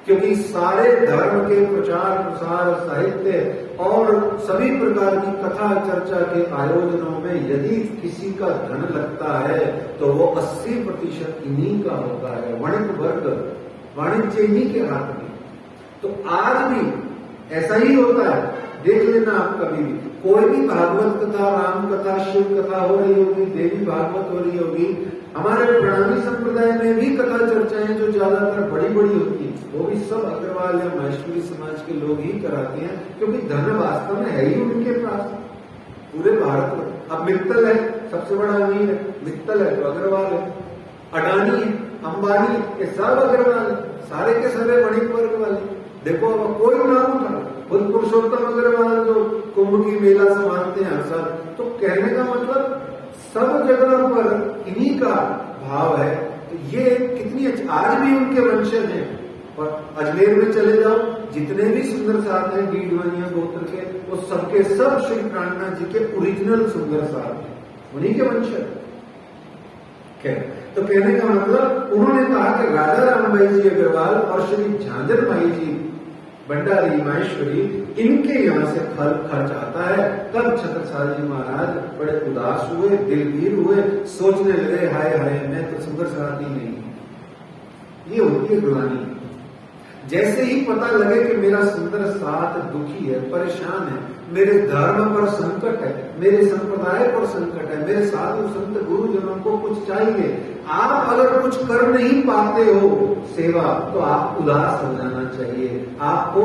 क्योंकि सारे धर्म के प्रचार प्रसार, साहित्य और सभी प्रकार की कथा चर्चा के आयोजनों में यदि किसी का धन लगता है तो वो 80% इन्हीं का होता है। वणिक वर्ग, वाणिज्य इन्हीं के हाथ में। तो आज भी ऐसा ही होता है देख लेना आप कभी भी कोई भी भागवत कथा, राम कथा, शिव कथा हो रही होगी, देवी भागवत हो रही होगी, हमारे प्रणामी संप्रदाय में भी कथा चर्चाएं जो ज्यादातर बड़ी बड़ी होती है वो भी सब अग्रवाल या महेश्वरी समाज के लोग ही कराते हैं, क्योंकि धन वास्तव में है ही उनके पास पूरे भारत में। अब मित्तल है सबसे बड़ा अमीर है, मित्तल है तो अग्रवाल है, अडानी है, अंबानी है, ये सब अग्रवाल है, सारे के सारे वणिक वर्ग वाले। देखो अब कोई नाम उठा, खुद पुरुषोत्तम अग्रवाल जो कुंभ की मेला संभालते हैं हर साल, तो कहने का मतलब सब जगह पर इन्हीं का भाव है। तो ये कितनी आज भी उनके वंशज हैं। और अजमेर में चले जाओ, जितने भी सुंदर साथ हैं डीडवानिया गोत्र के, वो सबके सब श्री प्राणनाथ जी के ओरिजिनल सुंदर साथ हैं, उन्हीं के वंशज। तो कहने का मतलब उन्होंने कहा कि राजा रामबाई जी अग्रवाल और श्री झांझर भाई जी भंडारी माहेश्वरी, इनके यहाँ से खर्च आता है। तब छत्रसाल जी महाराज बड़े उदास हुए, दिलगीर हुए, सोचने लगे हाय हाय मैं तो सुंदर साथ ही नहीं। ये होती है ग्लानि। जैसे ही पता लगे कि मेरा सुंदर साथ दुखी है, परेशान है, मेरे धर्म पर संकट है, मेरे संप्रदाय पर संकट है, मेरे साधु संत गुरुजनों को कुछ चाहिए, आप अगर कुछ कर नहीं पाते हो सेवा, तो आप उदास हो जाना चाहिए। आपको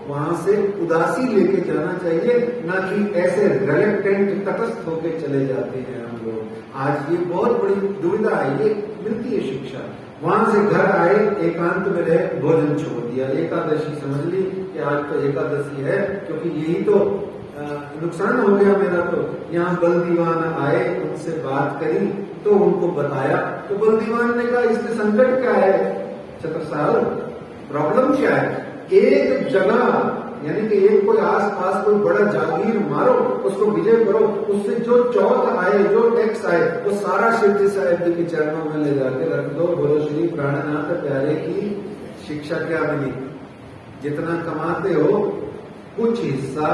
वहां से उदासी लेके जाना चाहिए, ना कि ऐसे रिलेक्टेंट तटस्थ होके चले जाते हैं हम लोग। आज ये बहुत बड़ी दुविधा है, ये मिलती है शिक्षा। वहां से घर आए, एकांत में रहे, भोजन छोड़ दिया, एकादशी समझ ली कि आज तो एकादशी है, क्योंकि यही तो नुकसान हो गया मेरा। तो यहाँ बल दीवान आए, उनसे बात करी तो उनको बताया, तो बल दीवान ने कहा इसमें संकट क्या है छत्रसाल, प्रॉब्लम क्या है? एक जगह यानी कि एक कोई आसपास कोई बड़ा जागीर मारो, उसको विजय करो, उससे जो चौथ आए, जो टैक्स आए, वो सारा शिवजी साहेब जी के चरणों में ले जाके रख दो। बोलो श्री प्राणनाथ प्यारे की शिक्षा क्या मिली? जितना कमाते हो कुछ हिस्सा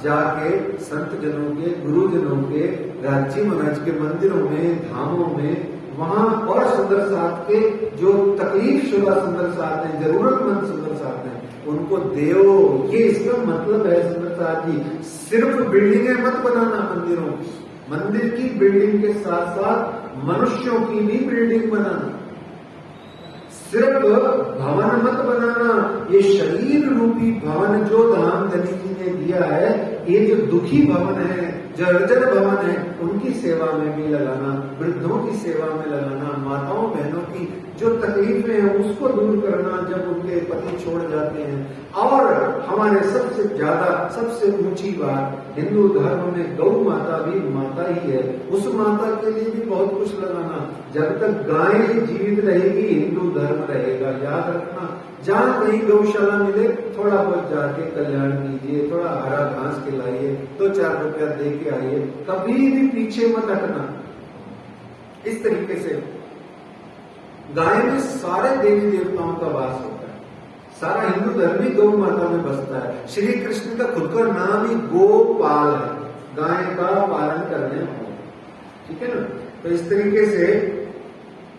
जाके संत जनों के, गुरुजनों के, राज्य महाराज के मंदिरों में, धामों में, वहां और सुंदर साथ के जो तकलीफ शुदा सुंदर साथ हैं, जरूरतमंद सुंदर साथ हैं, उनको देओ। ये इसका मतलब है सुंदर साथ जी। सिर्फ बिल्डिंगें मत बनाना मंदिरों की, मंदिर की बिल्डिंग के साथ साथ मनुष्यों की भी बिल्डिंग बनाना। सिर्फ भवन मत बनाना, ये शरीर रूपी भवन जो धाम धनी जी ने दिया है, ये जो दुखी भवन है, जर्जर भवन है, उनकी सेवा में भी लगाना, वृद्धों की सेवा में लगाना, माताओं बहनों की जो तकलीफें हैं उसको दूर करना जब उनके पति छोड़ जाते हैं। और हमारे सबसे ज्यादा सबसे ऊंची बात, हिंदू धर्म में गौ माता भी माता ही है, उस माता के लिए भी बहुत कुछ लगाना। जब तक गाय जीवित रहेगी हिंदू धर्म रहेगा, याद रखना। जहां कहीं गौशाला मिले थोड़ा बहुत जाके कल्याण कीजिए, थोड़ा हरा घास खिलाइए, 2-4 रुपया दे के आइए, कभी भी पीछे मत हटना। इस तरीके से गाय में सारे देवी देवताओं का वास होता है, सारा हिंदू धर्म ही गौ माता में बसता है। श्री कृष्ण का खुद का नाम ही गोपाल है, गाय का पालन करने वाला, ठीक है ना। तो इस तरीके से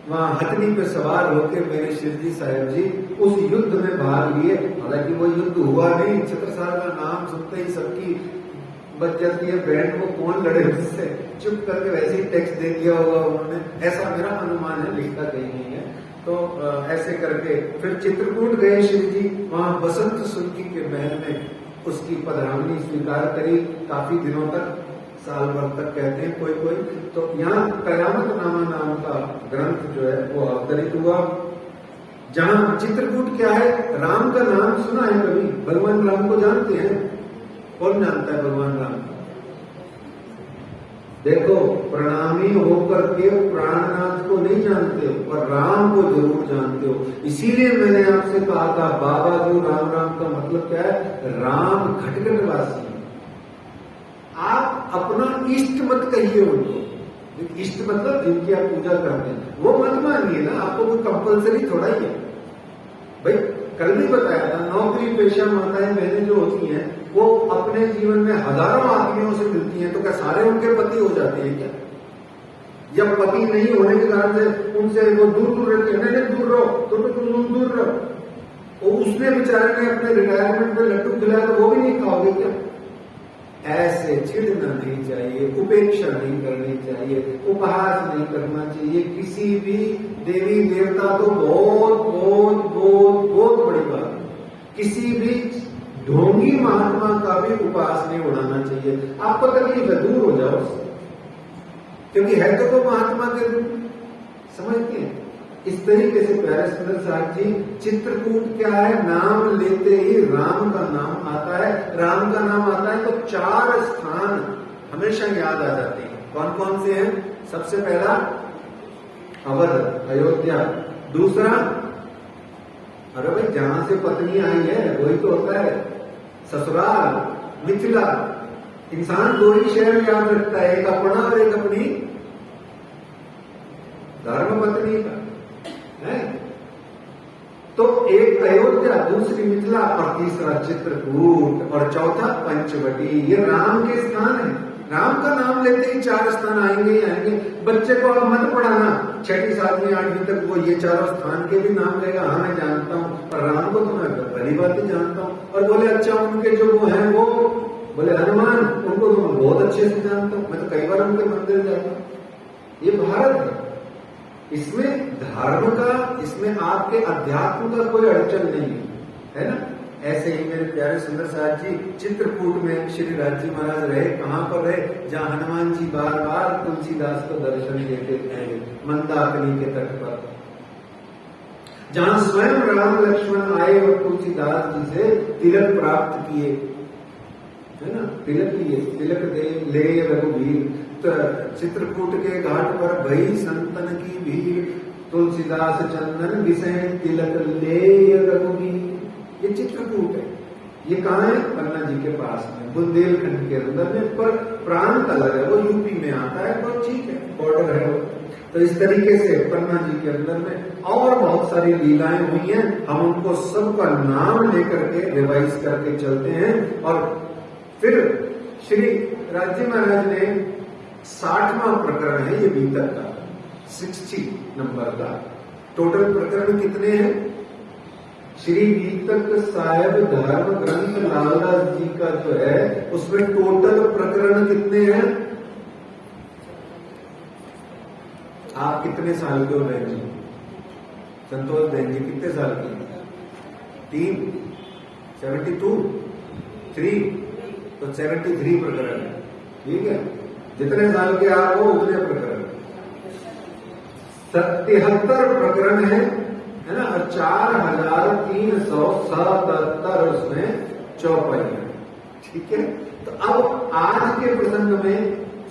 वहां हथनी पे सवार होकर मेरे शिवजी साहेब जी उस युद्ध में भाग लिए। हालांकि वो युद्ध हुआ नहीं, छत्रसाल का नाम सुनते ही सबकी बच जाती है बैंड, को कौन लड़े उससे, चुप करके वैसे ही टेक्स्ट दे दिया होगा उन्होंने, ऐसा मेरा अनुमान है, लिखता कहीं नहीं है। तो ऐसे करके फिर चित्रकूट गए शिव जी, वहां बसंत सुर्खी के महल में उसकी पधरावनी स्वीकार करी काफी दिनों तक, साल भर तक कहते हैं कोई कोई। तो यहाँ कयामत नामा नाम का ग्रंथ जो है वो अवतरित हुआ। जहां चित्रकूट क्या है, राम का नाम सुना है कभी? भगवान राम को जानते हैं? कौन जानता है भगवान राम? देखो, प्रणामी होकर के प्राणनाथ को नहीं जानते हो, पर राम को जरूर जानते हो। इसीलिए मैंने आपसे कहा था बाबा जो राम राम का मतलब क्या है? राम घटघटवासी। आप अपना इष्ट मत कहिए उनको, इष्ट मतलब जिनकी आप पूजा करते हैं वो मत मानिए ना, आपको कोई कंपलसरी थोड़ा ही है भाई। कल भी बताया था, नौकरी पेशा माताएं बहनें जो होती हैं वो अपने जीवन में हजारों आदमियों से मिलती हैं, तो क्या सारे उनके पति हो जाते हैं क्या? या पति नहीं होने के कारण से उनसे वो दूर दूर रहते हैं? नहीं दूर रहो, तुम दूर रहो। वो उसने बेचारे ने अपने रिटायरमेंट में लड्डू खिलाया तो वो भी नहीं खाओगे क्या? ऐसे चिढ़ना नहीं चाहिए, उपेक्षा नहीं करनी चाहिए, उपहास नहीं करना चाहिए किसी भी देवी देवता। तो बहुत बहुत बहुत बहुत बड़ी बात है। किसी भी ढोंगी महात्मा का भी उपहास नहीं उड़ाना चाहिए। आपको तकलीफ है, दूर हो जाओ, क्योंकि है तो वो महात्मा के रूप, समझते हैं। इस तरीके से प्यारे सुंदर साहब जी, चित्रकूट क्या है, नाम लेते ही राम का नाम आता है। राम का नाम आता है तो 4 स्थान हमेशा याद आ जाते हैं। कौन कौन से हैं? सबसे पहला अवध, अयोध्या। दूसरा, अरे भाई जहां से पत्नी आई है वही तो होता है ससुराल, मिथिला। इंसान 2 ही शहर याद रखता है, एक अपना और एक अपनी धर्म पत्नी का है। तो एक अयोध्या, दूसरी मिथिला और तीसरा चित्रकूट और चौथा पंचवटी। ये राम के स्थान है। राम का नाम लेते ही 4 स्थान आएंगे ही आएंगे। बच्चे को अब मत पढ़ाना 6वीं 7वीं 8वीं तक, वो ये 4 स्थान के भी नाम कहेगा, हाँ मैं जानता हूँ, पर राम को तो मैं पहली बात ही जानता हूँ। और बोले अच्छा उनके जो वो हैं, वो बोले हनुमान, उनको तो मैं बहुत अच्छे से जानता हूँ, मैं तो कई बार उनके मंदिर जाता हूँ। ये भारत है, इसमें धर्म का, इसमें आपके अध्यात्म का कोई अड़चन नहीं है ना। ऐसे ही मेरे प्यारे सुंदर साहब जी चित्रकूट में श्री राज जी महाराज रहे। कहां पर रहे? जहां हनुमान जी बार बार तुलसीदास को दर्शन देते थे, मंदाकिनी के तट पर, जहां स्वयं राम लक्ष्मण आए और तुलसीदास जी से तिलक प्राप्त किए, है ना, तिलक लिए, तिलक दे ले रघुवीर। तो चित्रकूट के घाट पर भई संतन की भीड़, तुलसीदास चंदन विषय तिलक ले रघुवीर। ये चित्रकूट है। ये कहाँ है? पन्ना जी के पास में, बुंदेलखंड के अंदर में, पर प्रांत अलग है, वो यूपी में आता है, तो ठीक है, बॉर्डर है वो। तो इस तरीके से पन्ना जी के अंदर में और बहुत सारी लीलाएं हुई हैं। हम उनको सबका नाम लेकर के रिवाइज करके चलते हैं। और फिर श्री राज महाराज ने 60वां प्रकरण है ये बीतक का, 60 नंबर का। टोटल प्रकरण कितने हैं? श्री बीतक साहेब धर्म ग्रंथ लालदास जी का जो है, उसमें टोटल प्रकरण कितने हैं? आप कितने साल के हो बहन जी? संतोष बहन जी कितने साल की? 3, 72, 3, तो 73 प्रकरण है। ठीक है, जितने साल के आप हो उतने प्रकरण। 77 प्रकरण है ना, और 4377 उसमें चौपाइयां। ठीक है, तो अब आज के प्रसंग में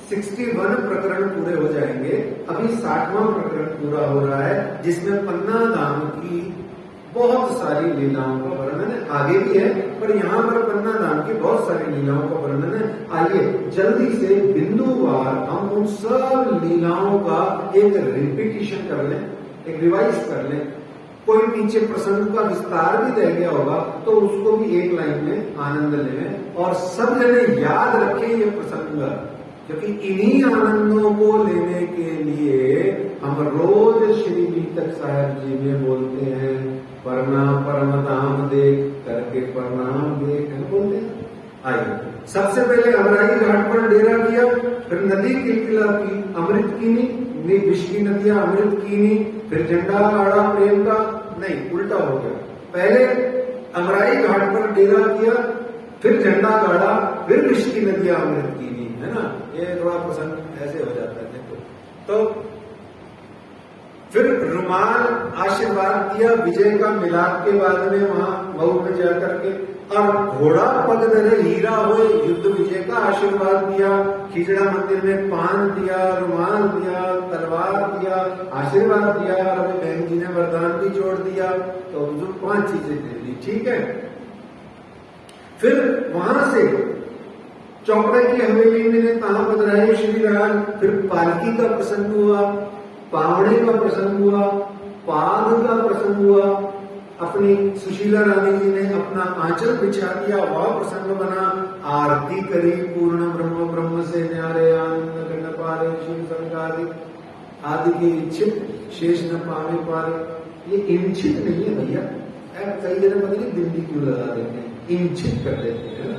61 प्रकरण पूरे हो जाएंगे। अभी 60वां प्रकरण पूरा हो रहा है, जिसमें पन्ना धाम की बहुत सारी लीलाओं का वर्णन है। आगे भी है, पर यहाँ पर पन्ना धाम की बहुत सारी लीलाओं का वर्णन है। आइए जल्दी से बिंदुवार हम उन सब लीलाओं का एक रिपीटिशन कर लें, एक रिवाइज कर लें। कोई पीछे प्रसंग का विस्तार भी रह गया होगा तो उसको भी एक लाइन में आनंद लें, और सब जने याद रखें ये प्रसंग, क्योंकि इन्हीं आनंदों को लेने के लिए हम रोज श्री बीतक साहब जी में बोलते हैं, प्रणाम परम धाम देख करके प्रणाम देख बोलते हैं। आइए, सबसे पहले अमराई घाट पर डेरा किया, फिर नदी किलकिला की, अमृत कीनी, विष की नदियां अमृत कीनी, फिर झंडा गाड़ा प्रेम का, नहीं उल्टा हो गया। पहले अमराई घाट पर डेरा किया, फिर झंडा गाड़ा, फिर विष की नदियां अमृत कीनी, है ना। ये थोड़ा प्रसंग ऐसे हो जाता है। तो फिर रुमाल आशीर्वाद दिया, विजय का मिलाप के बाद में वहां मऊ में जाकर के, और घोड़ा पग धरे हीरा हुए, युद्ध विजय का आशीर्वाद दिया। खिचड़ा मंदिर में पान दिया, रुमाल दिया, तलवार दिया, आशीर्वाद दिया, और अभी बहन जी ने वरदान भी जोड़ दिया। तो जो 5 चीजें दे दी, ठीक है। फिर वहां से चौपड़ा की हवेली में कहां पधराए श्री राम। फिर पालकी का प्रसंग हुआ, पावड़े का प्रसंग हुआ, पाग का प्रसंग हुआ। अपनी सुशीला रानी जी ने अपना आंचल बिछा दिया, वह प्रसंग बना। आरती करी, पूर्ण ब्रह्म ब्रह्म से न्यारे, आनंद गण पारे, शिव संगादि आदि की इच्छित शेष न पावे पारे। ये इच्छित नहीं है भैया, कई जगह पता नहीं बिंदी क्यों लगा देते हैं, इच्छित कर देते हैं,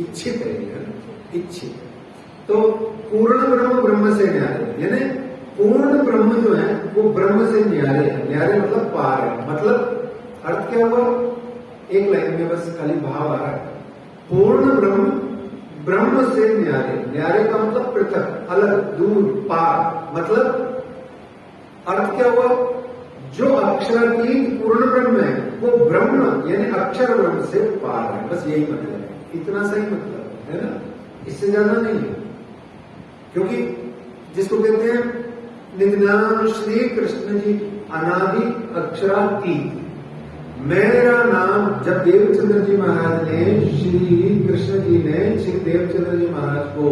इच्छित है। इच्छित। तो पूर्ण ब्रह्म ब्रह्म से न्यारे, यानी पूर्ण ब्रह्म जो है वो ब्रह्म से न्यारे है। न्यारे मतलब पार है। मतलब अर्थ क्या हुआ, एक लाइन में बस खाली भाव आ रहा है। पूर्ण ब्रह्म ब्रह्म से न्यारे, न्यारे का मतलब पृथक, अलग, दूर, पार। मतलब अर्थ क्या हुआ, जो अक्षरातीत पूर्ण ब्रह्म है वो ब्रह्म यानी अक्षर ब्रह्म से पार है। बस यही मतलब है, इतना सही मतलब है ना, इससे ज्यादा नहीं है। क्योंकि जिसको कहते हैं नित्यानंद श्री कृष्ण जी अनादि अक्षरातीत, मेरा नाम, जब देवचंद्र जी महाराज ने, श्री कृष्ण जी ने श्री देवचंद्र जी महाराज को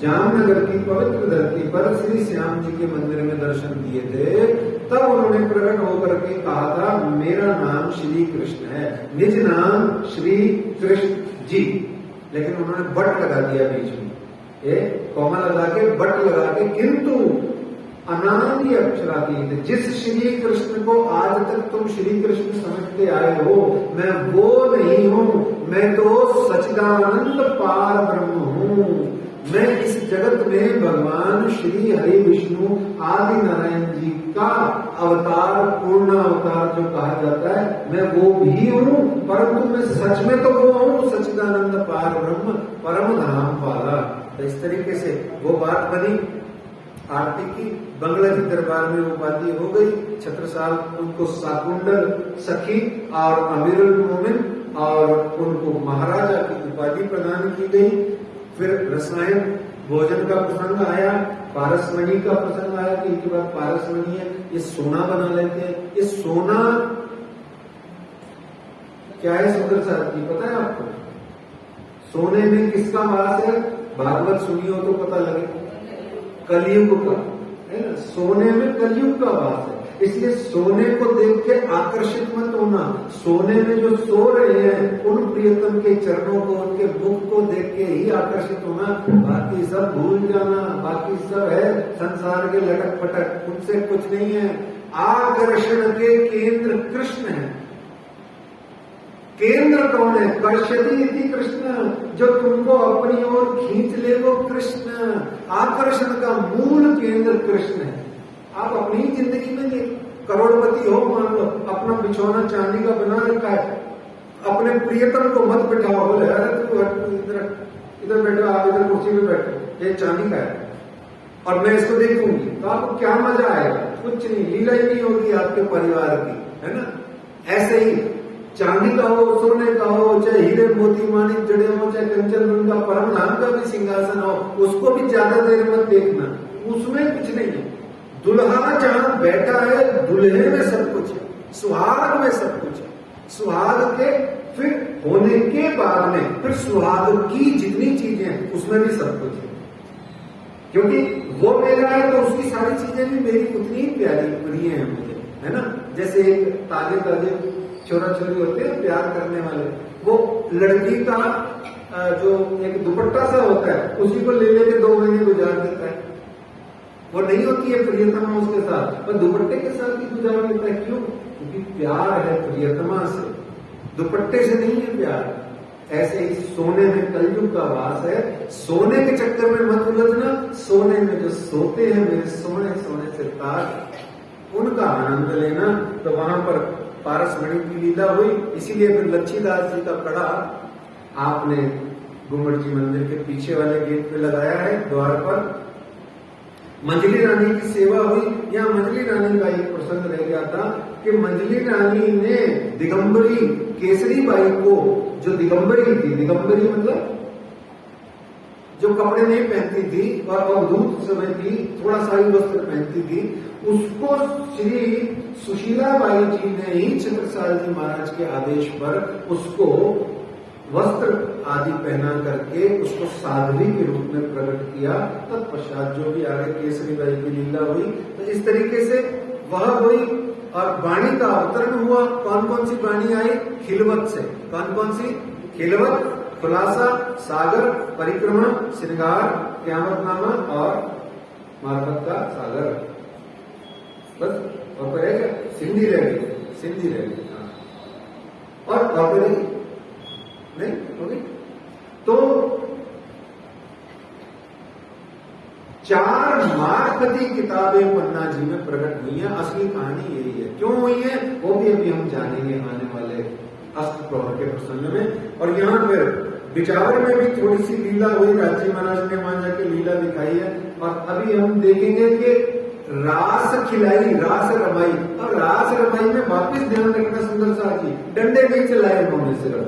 जामनगर की पवित्र धरती पर श्री श्याम जी के मंदिर में दर्शन दिए थे, तब उन्होंने प्रकट होकर के कहा था मेरा नाम श्री कृष्ण है, निज नाम श्री कृष्ण जी। लेकिन उन्होंने बट लगा दिया बीच में, कॉमा लगा के, बट लगा के, किंतु अनादि अक्षरातीत, जिस श्री कृष्ण को आज तक तुम श्री कृष्ण समझते आए हो, मैं वो नहीं हूं, मैं तो सच्चिदानंद पार ब्रह्म हूं। मैं इस जगत में भगवान श्री हरि विष्णु आदि नारायण जी का अवतार, पूर्ण अवतार जो कहा जाता है, मैं वो भी हूं, परंतु मैं सच में तो वो हूं, सच्चिदानंद पार ब्रह्म परम धाम वाला। तो इस तरीके से वो बात बनी आरती की। बंगला जी दरबार में उपाधि हो गई, छत्रसाल उनको साकुंडल सखी और अमीरुल मोमिन और उनको महाराजा की उपाधि प्रदान की गई। फिर रसायन भोजन का प्रसंग आया, पारसमणि का प्रसंग आया कि इनके बाद पारसमणि है, ये सोना बना लेते हैं। ये सोना क्या है सुंदर साहब जी, पता है आपको? सोने में किसका वास है? भागवत सुनी हो तो पता लगे, कलयुग का है ना, सोने में कलयुग का वास है। इसलिए सोने को देख के आकर्षित मत होना, सोने में जो सो रहे हैं उन प्रियतम के चरणों को, उनके मुख को देख के ही आकर्षित होना, बाकी सब भूल जाना। बाकी सब है संसार के लटक पटक, उनसे कुछ नहीं है। आकर्षण के केंद्र कृष्ण है। केंद्र कौन है? कर्षति इति कृष्ण, जो तुमको अपनी ओर खींच ले वो कृष्ण। आकर्षण का मूल केंद्र कृष्ण है। आप अपनी जिंदगी में ये करोड़पति हो, मान लो, अपना बिछौना चांदी का बना रखा है, अपने प्रियतम को मत बिठाओ, बोले अरे तू इधर बैठो, आप इधर कुर्सी में बैठो, ये चांदी का है और मैं इसको देखूंगी, तो आपको क्या मजा आएगा? कुछ नहीं, लीला ही नहीं होगी आपके परिवार की, है ना। ऐसे ही चांदी का हो, सोने का हो, चाहे हीरे मोती माणिक जड़े हो, चाहे कंचन का परम धाम का भी सिंहासन हो, उसको भी ज्यादा देर मत देखना, उसमें कुछ नहीं है। दुल्हा जहां बैठा है, दुल्हे में सब कुछ है, सुहाग में सब कुछ है। सुहाग के फिर होने के बाद में फिर सुहाग की जितनी चीजें हैं उसमें भी सब कुछ है, क्योंकि वो मेरा है तो उसकी सारी चीजें भी मेरी उतनी ही प्यारी प्रिय है मुझे, है ना। जैसे एक ताजे ताजे छोरा छोरी होते हैं प्यार करने वाले, वो लड़की का जो एक दुपट्टा सा होता है उसी को ले लेके 2 महीने गुजार देता है। वो नहीं होती है प्रियतमा उसके साथ, पर दुपट्टे के साथ ही गुजार देता है। क्यों? क्योंकि प्यार है प्रियतमा से, दुपट्टे से नहीं है प्यार। ऐसे ही सोने में कलयुग का वास है। सोने के चक्कर में मत उलझना, सोने में जो सोते हैं मेरे सोने सोने से ताज, उनका आनंद लेना। तो वहां पर पारसमणि की लीला हुई, इसीलिए फिर लच्छीदास जी का कड़ा आपने गुम्बद जी मंदिर के पीछे वाले गेट पे लगाया है, द्वार पर। मंजली रानी की सेवा हुई। यहाँ मंजली रानी का एक प्रसंग रह गया था कि मंजली रानी ने दिगंबरी केसरी बाई को, जो दिगंबरी थी, दिगंबरी मतलब जो कपड़े नहीं पहनती थी और अवधूत समय थी, थोड़ा सा ही वस्त्र पहनती थी, उसको श्री सुशीला बाई जी ने ही छत्रसाल जी महाराज के आदेश पर उसको वस्त्र आदि पहना करके उसको साध्वी के रूप में प्रकट किया। तत्पश्चात जो भी आगे केसरी बाई की लीला हुई, तो इस तरीके से वह हुई। और वाणी का अवतरण हुआ। कौन कौन सी वाणी आई? खिलवत से। कौन कौन सी? खिलवत, खुलासा, सागर, परिक्रमा, श्रृंगार, क्यामतनामा और मार्फत का सागर। बस। और पर है क्या? सिंधी रह गई, सिंधी रह गई। और नहीं हो गई। तो मार्फती किताबें पन्ना जी में प्रकट हुई है। असली कहानी यही है। क्यों हुई है वो भी अभी हम जानेंगे आने वाले अष्ट प्रहर के प्रसंग में। और यहाँ पर बिचावर में भी थोड़ी सी लीला हुई, राजी महाराज ने वहां जाके लीला दिखाई है। और अभी हम देखेंगे कि रास खिलाई, रास रमाई। और रास रमाई में वापिस ध्यान रखना सुंदर साथ जी, डंडे नहीं चलाए उन्होंने, सिर्फ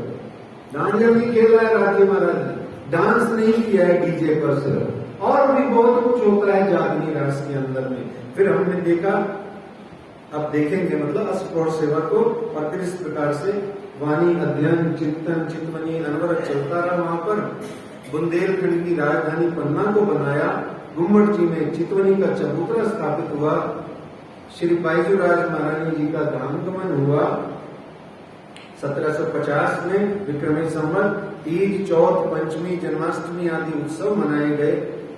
डांडिया नहीं खेला है राजी महाराज ने, डांस नहीं किया है डीजे पर सिर्फ। और भी बहुत कुछ होता है जागनी रास के अंदर में। फिर हमने देखा, अब देखेंगे मतलब अष्टप्रहर सेवा को। और फिर इस प्रकार से वाणी अध्ययन चिंतन चितवनी अनवरत चलता रहा। वहां पर बुंदेलखंड की राजधानी पन्ना को बनाया। गुम्मट जी में चितवनी का चबूतरा स्थापित हुआ। श्री बाईजूराज महारानी जी का धामगमन हुआ 1750 में। विक्रमी संवत तीज, चौथ, पंचमी, जन्माष्टमी आदि उत्सव मनाए गए।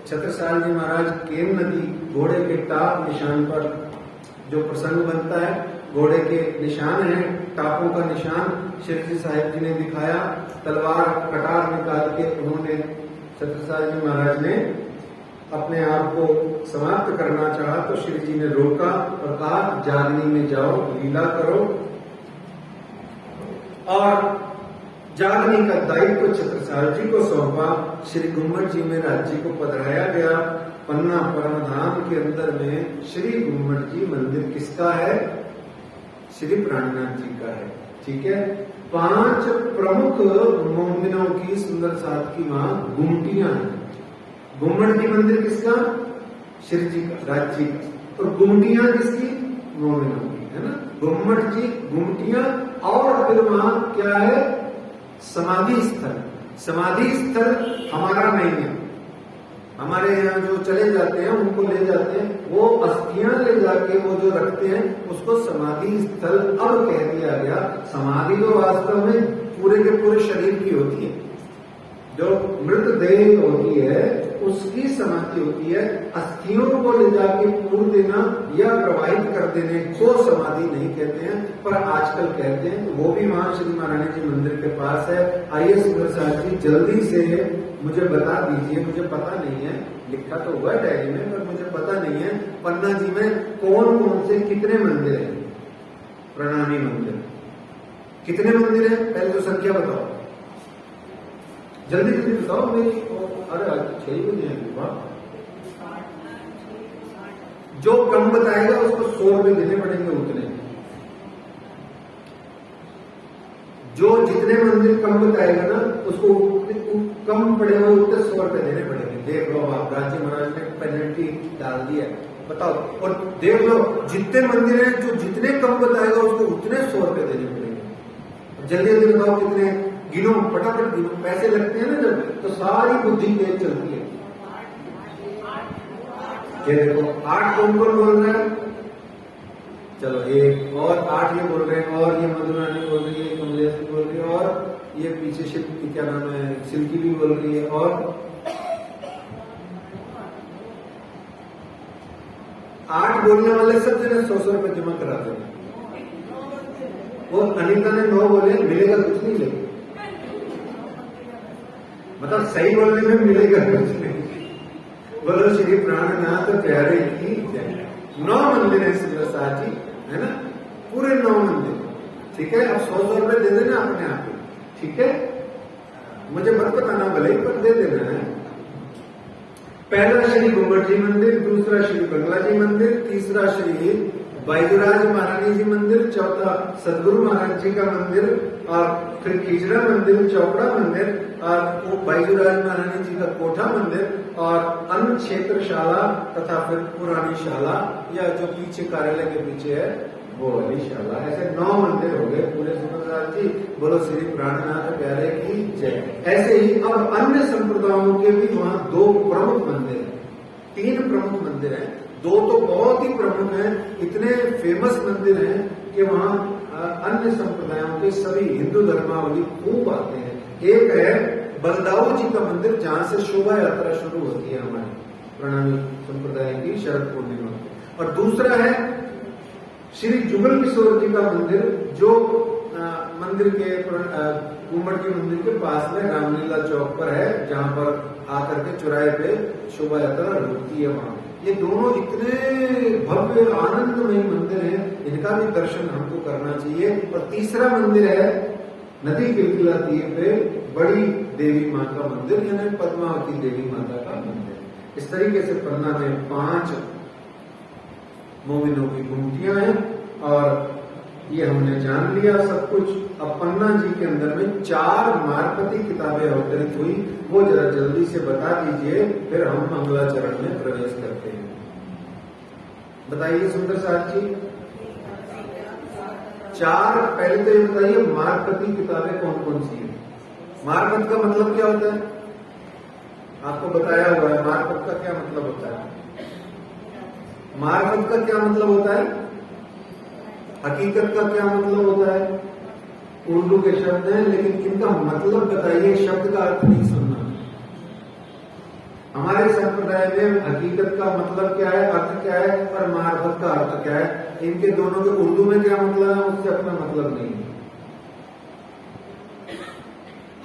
छत्रसाल जी महाराज केन नदी घोड़े के टाप निशान पर जो प्रसंग बनता है, घोड़े के निशान है, टापों का निशान श्री जी साहिब जी ने दिखाया। तलवार कटार निकाल के उन्होंने, छत्रसाल जी महाराज ने अपने आप को समाप्त करना चाहा तो श्री जी ने रोका और कहा जागनी में जाओ, लीला करो। और जागनी का दायित्व छत्रसाल जी को सौंपा। श्री गुम्मट जी में राज्य को पधराया गया। पन्ना परमधाम के अंदर में श्री गुम्मट जी मंदिर किसका है? श्री प्राणनाथ जी का है। ठीक है। 5 प्रमुख मोमिनों की सुंदर साथ की वहां गुमटियां हैं। गुम्मट जी मंदिर किसका? श्री जी का, राज्य का। और गुमटियां किसकी? मोमिनों की, है ना। गुम्मट जी, गुमटियां। और फिर वहां क्या है? समाधि स्थल। समाधि स्थल हमारा नहीं है। हमारे यहाँ जो चले जाते हैं उनको ले जाते हैं, वो अस्थियां ले जाके वो जो रखते हैं उसको समाधि स्थल अब कह दिया गया। समाधि तो वास्तव में पूरे के पूरे शरीर की होती है। जो मृतदेह होती है उसकी समाधि होती है। अस्थियों को ले जाके पूर देना या प्रवाहित कर देने को समाधि नहीं कहते हैं, पर आजकल कहते हैं। तो वो भी वहां श्री महारानी जी मंदिर के पास है। आइए सुंदर साहब जी जल्दी से मुझे बता दीजिए, मुझे पता नहीं है, लिखा तो हुआ डायरी में पर मुझे पता नहीं है पन्ना जी में कौन कौन से कितने मंदिर हैं। प्रणामी मंदिर कितने मंदिर है? पहले तो संख्या बताओ, जल्दी जल्दी बताओ मेरी। अरे आज 6 बजे है। जो कम बताएगा उसको 100 रुपए देने पड़ेंगे। उतने जो जितने मंदिर कम बताएगा ना उसको कम पड़ेगा, उतने 100 रुपए देने पड़ेंगे। देख लो आप, राज्य महाराज ने पेनल्टी डाल दिया। बताओ। और देख लो जितने मंदिर हैं, जो जितने कम बताएगा उसको उतने 100 रुपए देने पड़ेंगे। जल्दी जल्दी बताओ कितने, गिनो, फटाफट गिनो। पैसे लगते हैं ना जब, तो सारी बुद्धि तेज चलती है। ये देखो 8 कौन कौन बोल रहे हैं? चलो 1 और 8 ये बोल रहे हैं, और ये मधुरानी बोल रही है, कमलेश भी बोल रही है, और ये पीछे शिल्पी क्या नाम है, सिल्की भी बोल रही है। और 8 बोलने वाले सब जने 100 रुपए जमा कराते हैं। वो अनिता ने 9 बोले, मिलेगा कुछ नहीं। लेकिन मतलब सही बोलने में मिलेगा कुछ नहीं। बोलो श्री प्राणनाथ प्यारे की जय। 9 मंदिर है सुंदर जी, है ना, पूरे 9 मंदिर। ठीक है। अब 100 रुपए दे देना अपने आप ही। ठीक है। मुझे मत बताना भले, पर दे देना है। पहला श्री गुम्मट जी मंदिर, दूसरा श्री बंगला जी मंदिर, तीसरा श्री बाईजूराज महारानी जी मंदिर, चौथा सदगुरु महाराज जी का मंदिर, और फिर खिजरा मंदिर, चौपड़ा मंदिर, और वो बाईजूराज महारानी जी का कोठा मंदिर, और अन्न क्षेत्रशाला तथा फिर पुरानी शाला, या जो पीछे कार्यालय के पीछे है वो वाली शाला। ऐसे 9 मंदिर हो गए पूरे सुंदरनाथ जी। बोलो श्री प्राणनाथ प्यारे की जय। ऐसे ही अब अन्य संप्रदायों के भी वहां 2 प्रमुख मंदिर हैं, 3 प्रमुख मंदिर हैं। 2 तो बहुत ही प्रमुख हैं, इतने फेमस मंदिर हैं कि वहां अन्य संप्रदायों के सभी हिंदू धर्मावली खूब आते हैं। एक है बलदाऊ जी का मंदिर, जहां से शोभा यात्रा शुरू होती है हमारी प्रणामी संप्रदाय की शरद पूर्णिमा। और दूसरा है श्री जुगल किशोर जी का मंदिर, जो मंदिर के गुम्मट जी मंदिर के पास में रामलीला चौक पर है, जहां पर आकर के चौराहे पे शोभा यात्रा रुकती है वहां। ये दोनों इतने भव्य आनंदमय मंदिर हैं, इनका भी दर्शन हमको करना चाहिए। और तीसरा मंदिर है नदी किलकिला तीर पे बड़ी देवी माँ का मंदिर, यानी पद्मावती देवी माता का मंदिर। इस तरीके से पन्ना में 5 मोमिनों की गुमटियां हैं और ये हमने जान लिया सब कुछ। अब पन्ना जी के अंदर में 4 मार्पती किताबें अवतरित हुई, वो जरा जल्दी से बता दीजिए, फिर हम मंगलाचरण में प्रवेश करते हैं। बताइए सुंदर साथ जी। 4, पहले तो ये बताइए मार्पती किताबें कौन कौन सी हैं? मार्पत का मतलब क्या होता है? आपको बताया हुआ है मार्पत का क्या मतलब होता है। मार्फत का क्या मतलब होता है? हकीकत का क्या मतलब होता है? उर्दू के शब्द हैं, लेकिन इनका मतलब बताइए, शब्द का अर्थ नहीं सुनना। हमारे संप्रदाय में हकीकत का मतलब क्या है, अर्थ क्या है, और मार्फत का अर्थ क्या है, इनके दोनों के उर्दू में क्या मतलब है, उससे अपना मतलब नहीं है।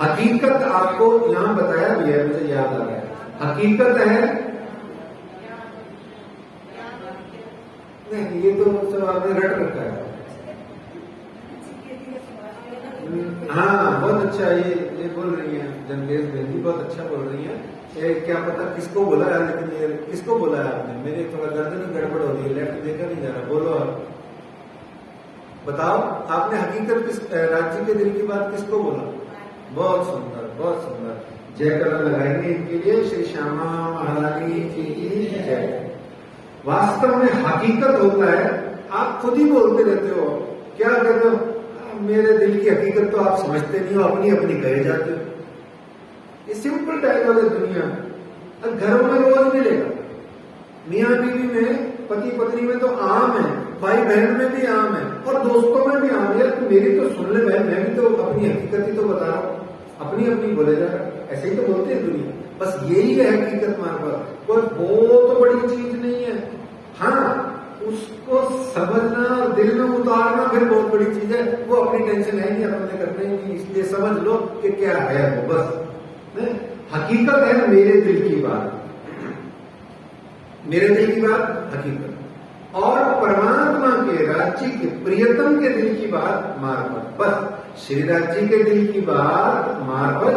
हकीकत आपको यहां बताया भी है, मुझे याद आ गया। हकीकत है, नहीं ये तो सब आपने रट रखा है। हाँ बहुत अच्छा, ये बोल रही है जंगेश बहन जी, बहुत अच्छा बोल रही है। ये क्या पता किसको बोला है, लेकिन ये किसको बोला है आपने? मेरे थोड़ा गर्दन गड़बड़ हो रही है, लेफ्ट देखा नहीं जा रहा। बोलो आप, बताओ आपने हकीकत किस राज्य के दिल की बात किसको बोला? बहुत सुंदर, बहुत सुंदर। जयकर लगाएंगे इनके लिए। श्री श्यामा महारानी जी की जय। वास्तव में हकीकत होता है, आप खुद ही बोलते रहते हो, क्या कहते हो, मेरे दिल की हकीकत तो आप समझते नहीं हो, अपनी अपनी कहे जाते हो। ये सिंपल डायलॉग है दुनिया में, घरों में रोज मिलेगा। मियाँ बीवी में, पति पत्नी में तो आम है, भाई बहन में भी आम है, और दोस्तों में भी आम है। तो मेरी तो सुन ले बहन, मैं भी तो अपनी हकीकत ही तो बता रहा हूँ, अपनी अपनी बोले जा रहा है। ऐसे ही तो बोलते हैं दुनिया, बस यही है हकीकत मार्फत। कोई वो तो बड़ी चीज नहीं है, हाँ उसको समझना और दिल में उतारना फिर बहुत बड़ी चीज है। वो अपनी टेंशन है नहीं, अपने करते ही नहीं, इसलिए समझ लो कि क्या है वो, बस हकीकत है मेरे दिल की बात, मेरे दिल की बात हकीकत, और परमात्मा के राज्य के प्रियतम के दिल की बात मार्फत। बस श्री राज्य के दिल की बात मार्फत।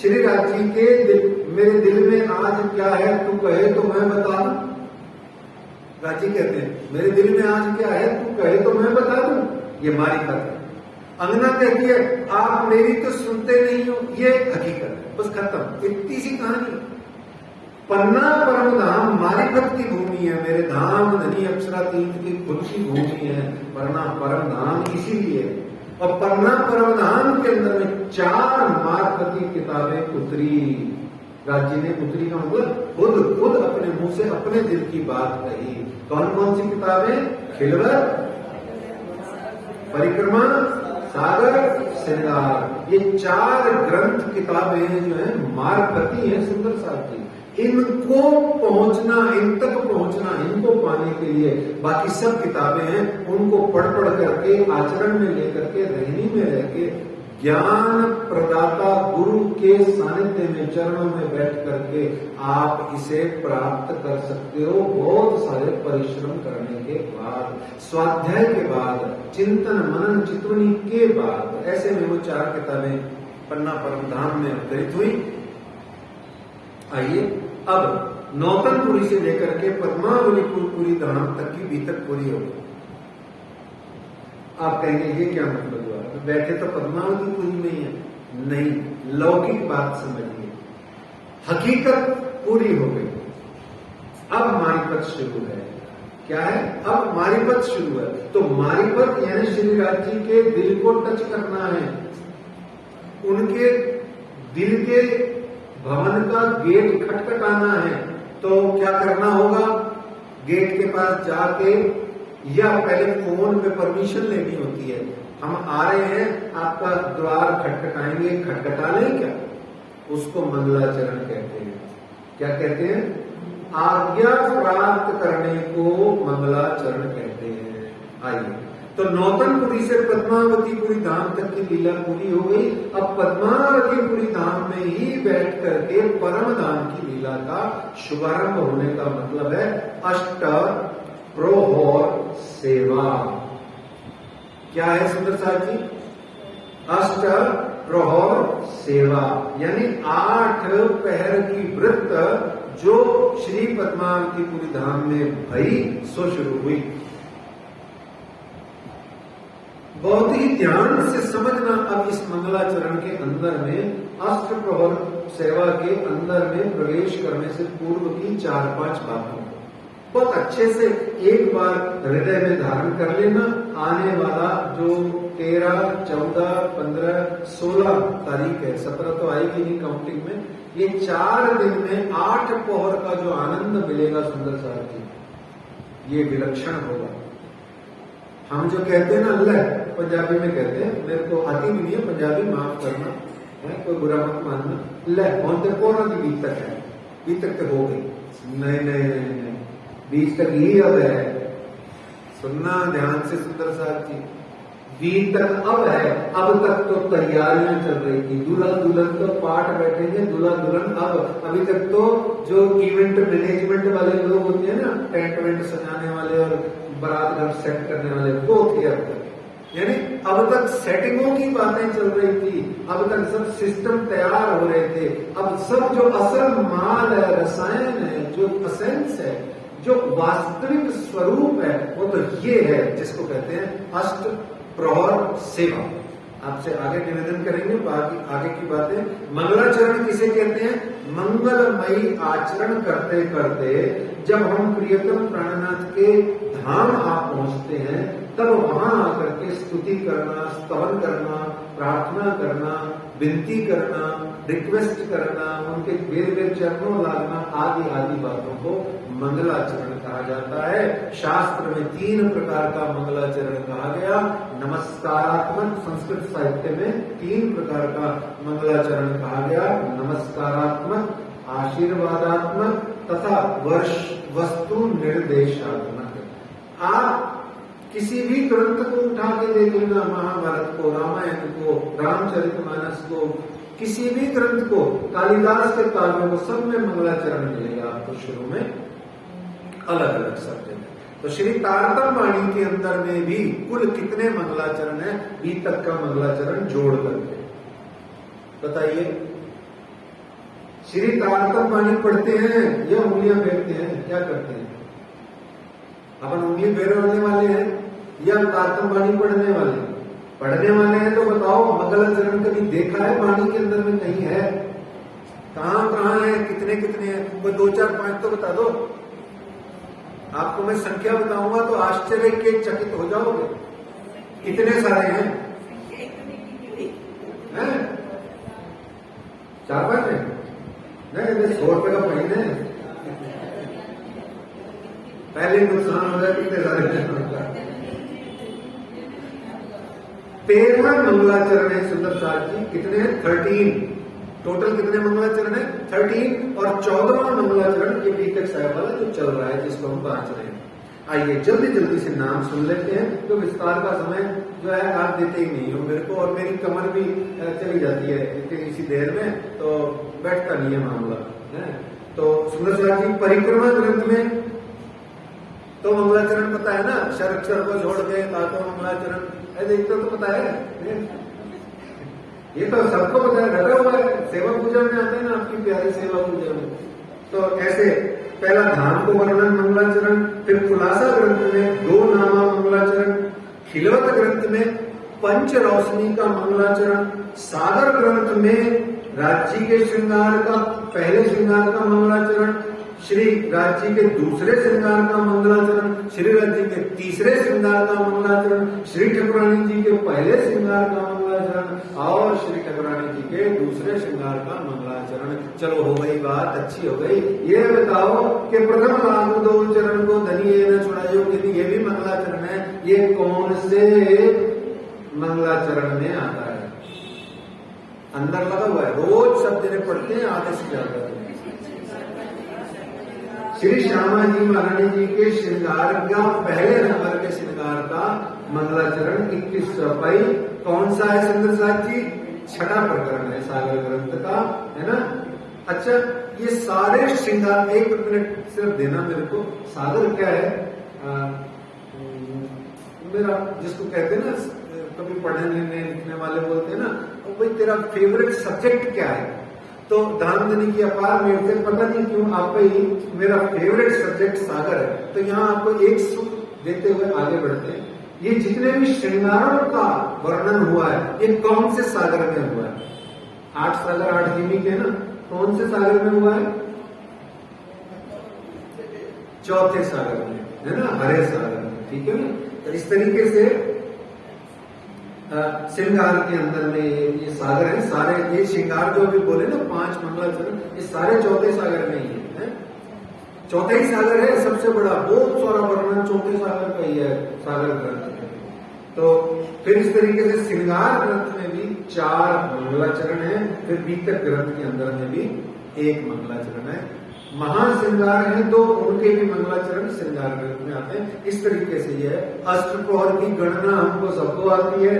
श्री राज्य के दिल, मेरे दिल में आज क्या है तू कहे तो मैं बता दूं। राजी कहते हैं मेरे दिल में आज क्या है तू कहे तो मैं बता दूं, ये मारिफत है। अंगना कहती है आप मेरी तो सुनते नहीं हो, ये हकीकत है। बस खत्म, इतनी सी कहानी। पन्ना परम धाम मारिफत की भूमि है, मेरे धाम धनी अप्सरा तीर्थ की खुद की भूमि है। पन्ना परम धाम इसीलिए, और पन्ना परम धाम के अंदर में 4 मार्फती किताबें उतरी। राज्य ने उतरी का मतलब खुद अपने मुंह से अपने दिल की बात कही। कौन कौन सी किताबें? खिलवत, परिक्रमा, सागर, श्रृंगार। ये 4 ग्रंथ किताबें जो है मार्फती है सुंदर साथ जी। इनको पहुंचना, इन तक पहुंचना, इनको पाने के लिए बाकी सब किताबें हैं, उनको पढ़ करके आचरण में लेकर के, रहनी में रह के, ज्ञान प्रदाता गुरु के सानिध्य में, चरणों में बैठ करके आप इसे प्राप्त कर सकते हो। बहुत सारे परिश्रम करने के बाद, स्वाध्याय के बाद, चिंतन मनन चितवनी के बाद, ऐसे में वो 4 किताबें पन्ना परम धाम में अवतरित हुई। आइए अब नौतनपुरी से लेकर के पद्मावलीपुरी धाम तक की बीतक पूरी हो गई। आप कहेंगे ये क्या मतलब हुआ, तो बैठे तो पद्मावतीपुरी में ही है। नहीं, लौकिक बात समझिए, हकीकत पूरी हो गई, अब मारिफत शुरू है। क्या है? अब मारिफत शुरू है। तो मारिफत यानी श्री राज्य के दिल को टच करना है, उनके दिल के भवन का गेट खटखटाना है। तो क्या करना होगा? गेट के पास जाके या पहले फोन पे परमिशन लेनी होती है, हम आ रहे हैं, आपका द्वार खटखटाएंगे, खटखटा लें क्या? उसको मंगलाचरण कहते हैं। क्या कहते हैं? आज्ञा प्राप्त करने को मंगलाचरण कहते हैं। आइए तो नौतनपुरी से पद्मावतीपुरी धाम तक की लीला पूरी हो गई। अब पद्मावतीपुरी धाम में ही बैठ करके परम धाम की लीला का शुभारंभ होने का मतलब है अष्ट प्रहर सेवा। क्या है सुंदर साहब जी? अष्ट प्रहर सेवा यानी 8 पहर की व्रत जो श्री पद्मावतीपुरी धाम में भई सो शुरू हुई। बहुत ही ध्यान से समझना अब इस मंगलाचरण के अंदर में अष्ट प्रहर सेवा के अंदर में प्रवेश करने से पूर्व की 4-5 बातों को बहुत अच्छे से एक बार हृदय में धारण कर लेना। आने वाला जो 13, 14, 15, 16 तारीख है, 17 तो आएगी नहीं काउंटिंग में, ये 4 दिन में 8 पहर का जो आनंद मिलेगा सुंदर साहब जी, ये विलक्षण होगा। हम जो कहते हैं ना अल्लाह, पंजाबी में कहते हैं, मेरे को आती भी नहीं है पंजाबी, माफ करना है, कोई बुरा मत मानना। अल्लाह कौन तेरे को ना बीच तक है, बीच तक तो हो गई, नहीं नहीं नहीं नहीं, बीच तक ही अब है। सुनना ध्यान से सुंदर साहब जी, बीच तक अब है। अब तक तो तैयारियां चल रही थी, दूल्हा दुल्हन तो पाठ बैठेंगे, दूल्हा दुल्हन अब अभी तक तो जो इवेंट मैनेजमेंट वाले लोग होते हैं ना, टेंट वेंट सजाने वाले और बारात घर सेट करने वाले, वो थे अब तक। यानी अब तक सेटिंगों की बातें चल रही थी, अब तक सब सिस्टम तैयार हो रहे थे। अब सब जो असल माल है, रसायन है, जो असेंस है, जो वास्तविक स्वरूप है, वो तो ये है जिसको कहते हैं अष्ट प्रहर सेवा। आपसे आगे निवेदन करेंगे बाकी आगे की बातें। मंगलाचरण किसे कहते हैं? मंगलमयी आचरण करते करते जब हम प्रियतम प्राणनाथ के धाम आप पहुंचते हैं, तब वहां आकर के स्तुति करना, स्तवन करना, प्रार्थना करना, विनती करना, रिक्वेस्ट करना, उनके बेर चरणों लागना आदि आदि बातों को मंगलाचरण कहा जाता है। शास्त्र में 3 प्रकार का मंगलाचरण कहा गया। नमस्कारात्मक, संस्कृत साहित्य में 3 प्रकार का मंगलाचरण कहा गया। नमस्कारात्मक, आशीर्वादात्मक तथा वस्तु निर्देशात्मक। आप किसी भी ग्रंथ को उठा के देख लेना, महाभारत को, रामायण को, रामचरितमानस को, किसी भी ग्रंथ को, कालिदास के काव्यों को, सब में मंगलाचरण मिलेगा आपको शुरू में अलग अलग शब्द है। तो श्री तारतम वाणी के अंदर में भी कुल कितने मंगलाचरण है? बी तक का मंगलाचरण जोड़ करके बताइए। श्री तारतम वाणी पढ़ते हैं या उंगलियां फेरते हैं? क्या करते हैं? अपन उंगली फेरने वाले हैं या तारतम वाणी पढ़ने वाले? पढ़ने वाले हैं तो बताओ मंगलाचरण कभी देखा है वाणी के अंदर में? नहीं है। कहां कहां है, कितने कितने हैं? कोई 2, 4, 5 तो बता दो। आपको मैं संख्या बताऊंगा तो आश्चर्य के चकित हो जाओगे, कितने सारे हैं? 4-5 है? नहीं, 100 रुपए का महीने है, पहले नुकसान हो जाए। कितने सारे? 13 मंगलाचरण है सुंदर साहब जी। कितने हैं? 13 टोटल। कितने मंगलाचरण है? 13। और 14वां मंगलाचरण ये बी तक साहब वाला जो चल रहा है, जिसको हम बांच रहे हैं। आइए जल्दी जल्दी से नाम सुन लेते हैं, तो विस्तार का समय जो है आप देते ही नहीं हो मेरे को, और मेरी कमर भी चली जाती है इसी देर में, तो बैठता नहीं है मामला है। तो सुंदर साहब जी परिक्रमा ग्रंथ में तो मंगलाचरण पता है ना, शरक्षर को छोड़ के ताको मंगलाचरण देखते तो पता है, ये तो सबको पता है, रटा हुआ है। सेवा पूजा में आते हैं ना, आपकी प्यारी सेवा पूजा में, तो ऐसे पहला धाम को वर्णन मंगलाचरण, फिर खुलासा ग्रंथ में 2 नामा मंगलाचरण, खिलवत ग्रंथ में पंच रोशनी का मंगलाचरण, सागर ग्रंथ में राज्य के श्रृंगार का पहले श्रृंगार का मंगलाचरण, श्री राज्य के दूसरे श्रृंगार का मंगलाचरण, श्री राज्य के तीसरे श्रृंगार का मंगलाचरण, श्री ठाकुरानी जी के पहले श्रृंगार का मंगलाचरण और श्री ठाकुरानी जी के दूसरे श्रृंगार का मंगलाचरण। चलो हो गई बात, अच्छी हो गई। ये बताओ कि प्रथम लागू 2 चरण को धनिये न छुड़ाइयो, ये भी मंगलाचरण है। ये कौन से मंगलाचरण में आता है? अंदर लगा हुआ है, रोज सब जने पढ़ते हैं, आगे से ज्यादा। श्री श्यामा जी महारानी जी के श्रृंगार का पहले नंबर के श्रृंगार का मंगलाचरण 21 चौपाई। कौन सा है सुंदर साथ जी? छठा प्रकरण है सागर ग्रंथ का, है ना। अच्छा, ये सारे श्रृंगार, एक मिनट सिर्फ देना मेरे को। सागर क्या है? मेरा जिसको कहते हैं ना, कभी पढ़ने लिखने वाले बोलते हैं ना, भाई तेरा फेवरेट सब्जेक्ट क्या है? तो दान देने की अपार मेरे से पता नहीं क्यों आप ही मेरा फेवरेट सब्जेक्ट सागर है। तो यहाँ आपको एक सूत्र देते हुए आगे बढ़ते हैं। ये जितने भी श्रृंगारों का वर्णन हुआ है, ये कौन से सागर में हुआ है? 8 सागर 8 जिमी के ना, कौन से सागर में हुआ है? चौथे सागर में, है ना, हरे सागर में, ठीक है ना। तो इस तरीके से श्रृंगार के अंदर में ये सागर है सारे। ये श्रृंगार जो अभी बोले ना 5 मंगलाचरण, ये सारे चौथे सागर में ही है। चौथा ही सागर है सबसे बड़ा, बहुत सारा वर्णन चौथे सागर का ही है सागर ग्रंथ में। तो फिर इस तरीके से श्रृंगार ग्रंथ में भी 4 मंगलाचरण है, फिर बीतक ग्रंथ के अंदर में भी 1 मंगलाचरण है। महाश्रृंगार है तो उनके भी मंगलाचरण श्रृंगार ग्रंथ में आते हैं। इस तरीके से यह है। अष्टप्रहर की गणना हमको सबको आती है।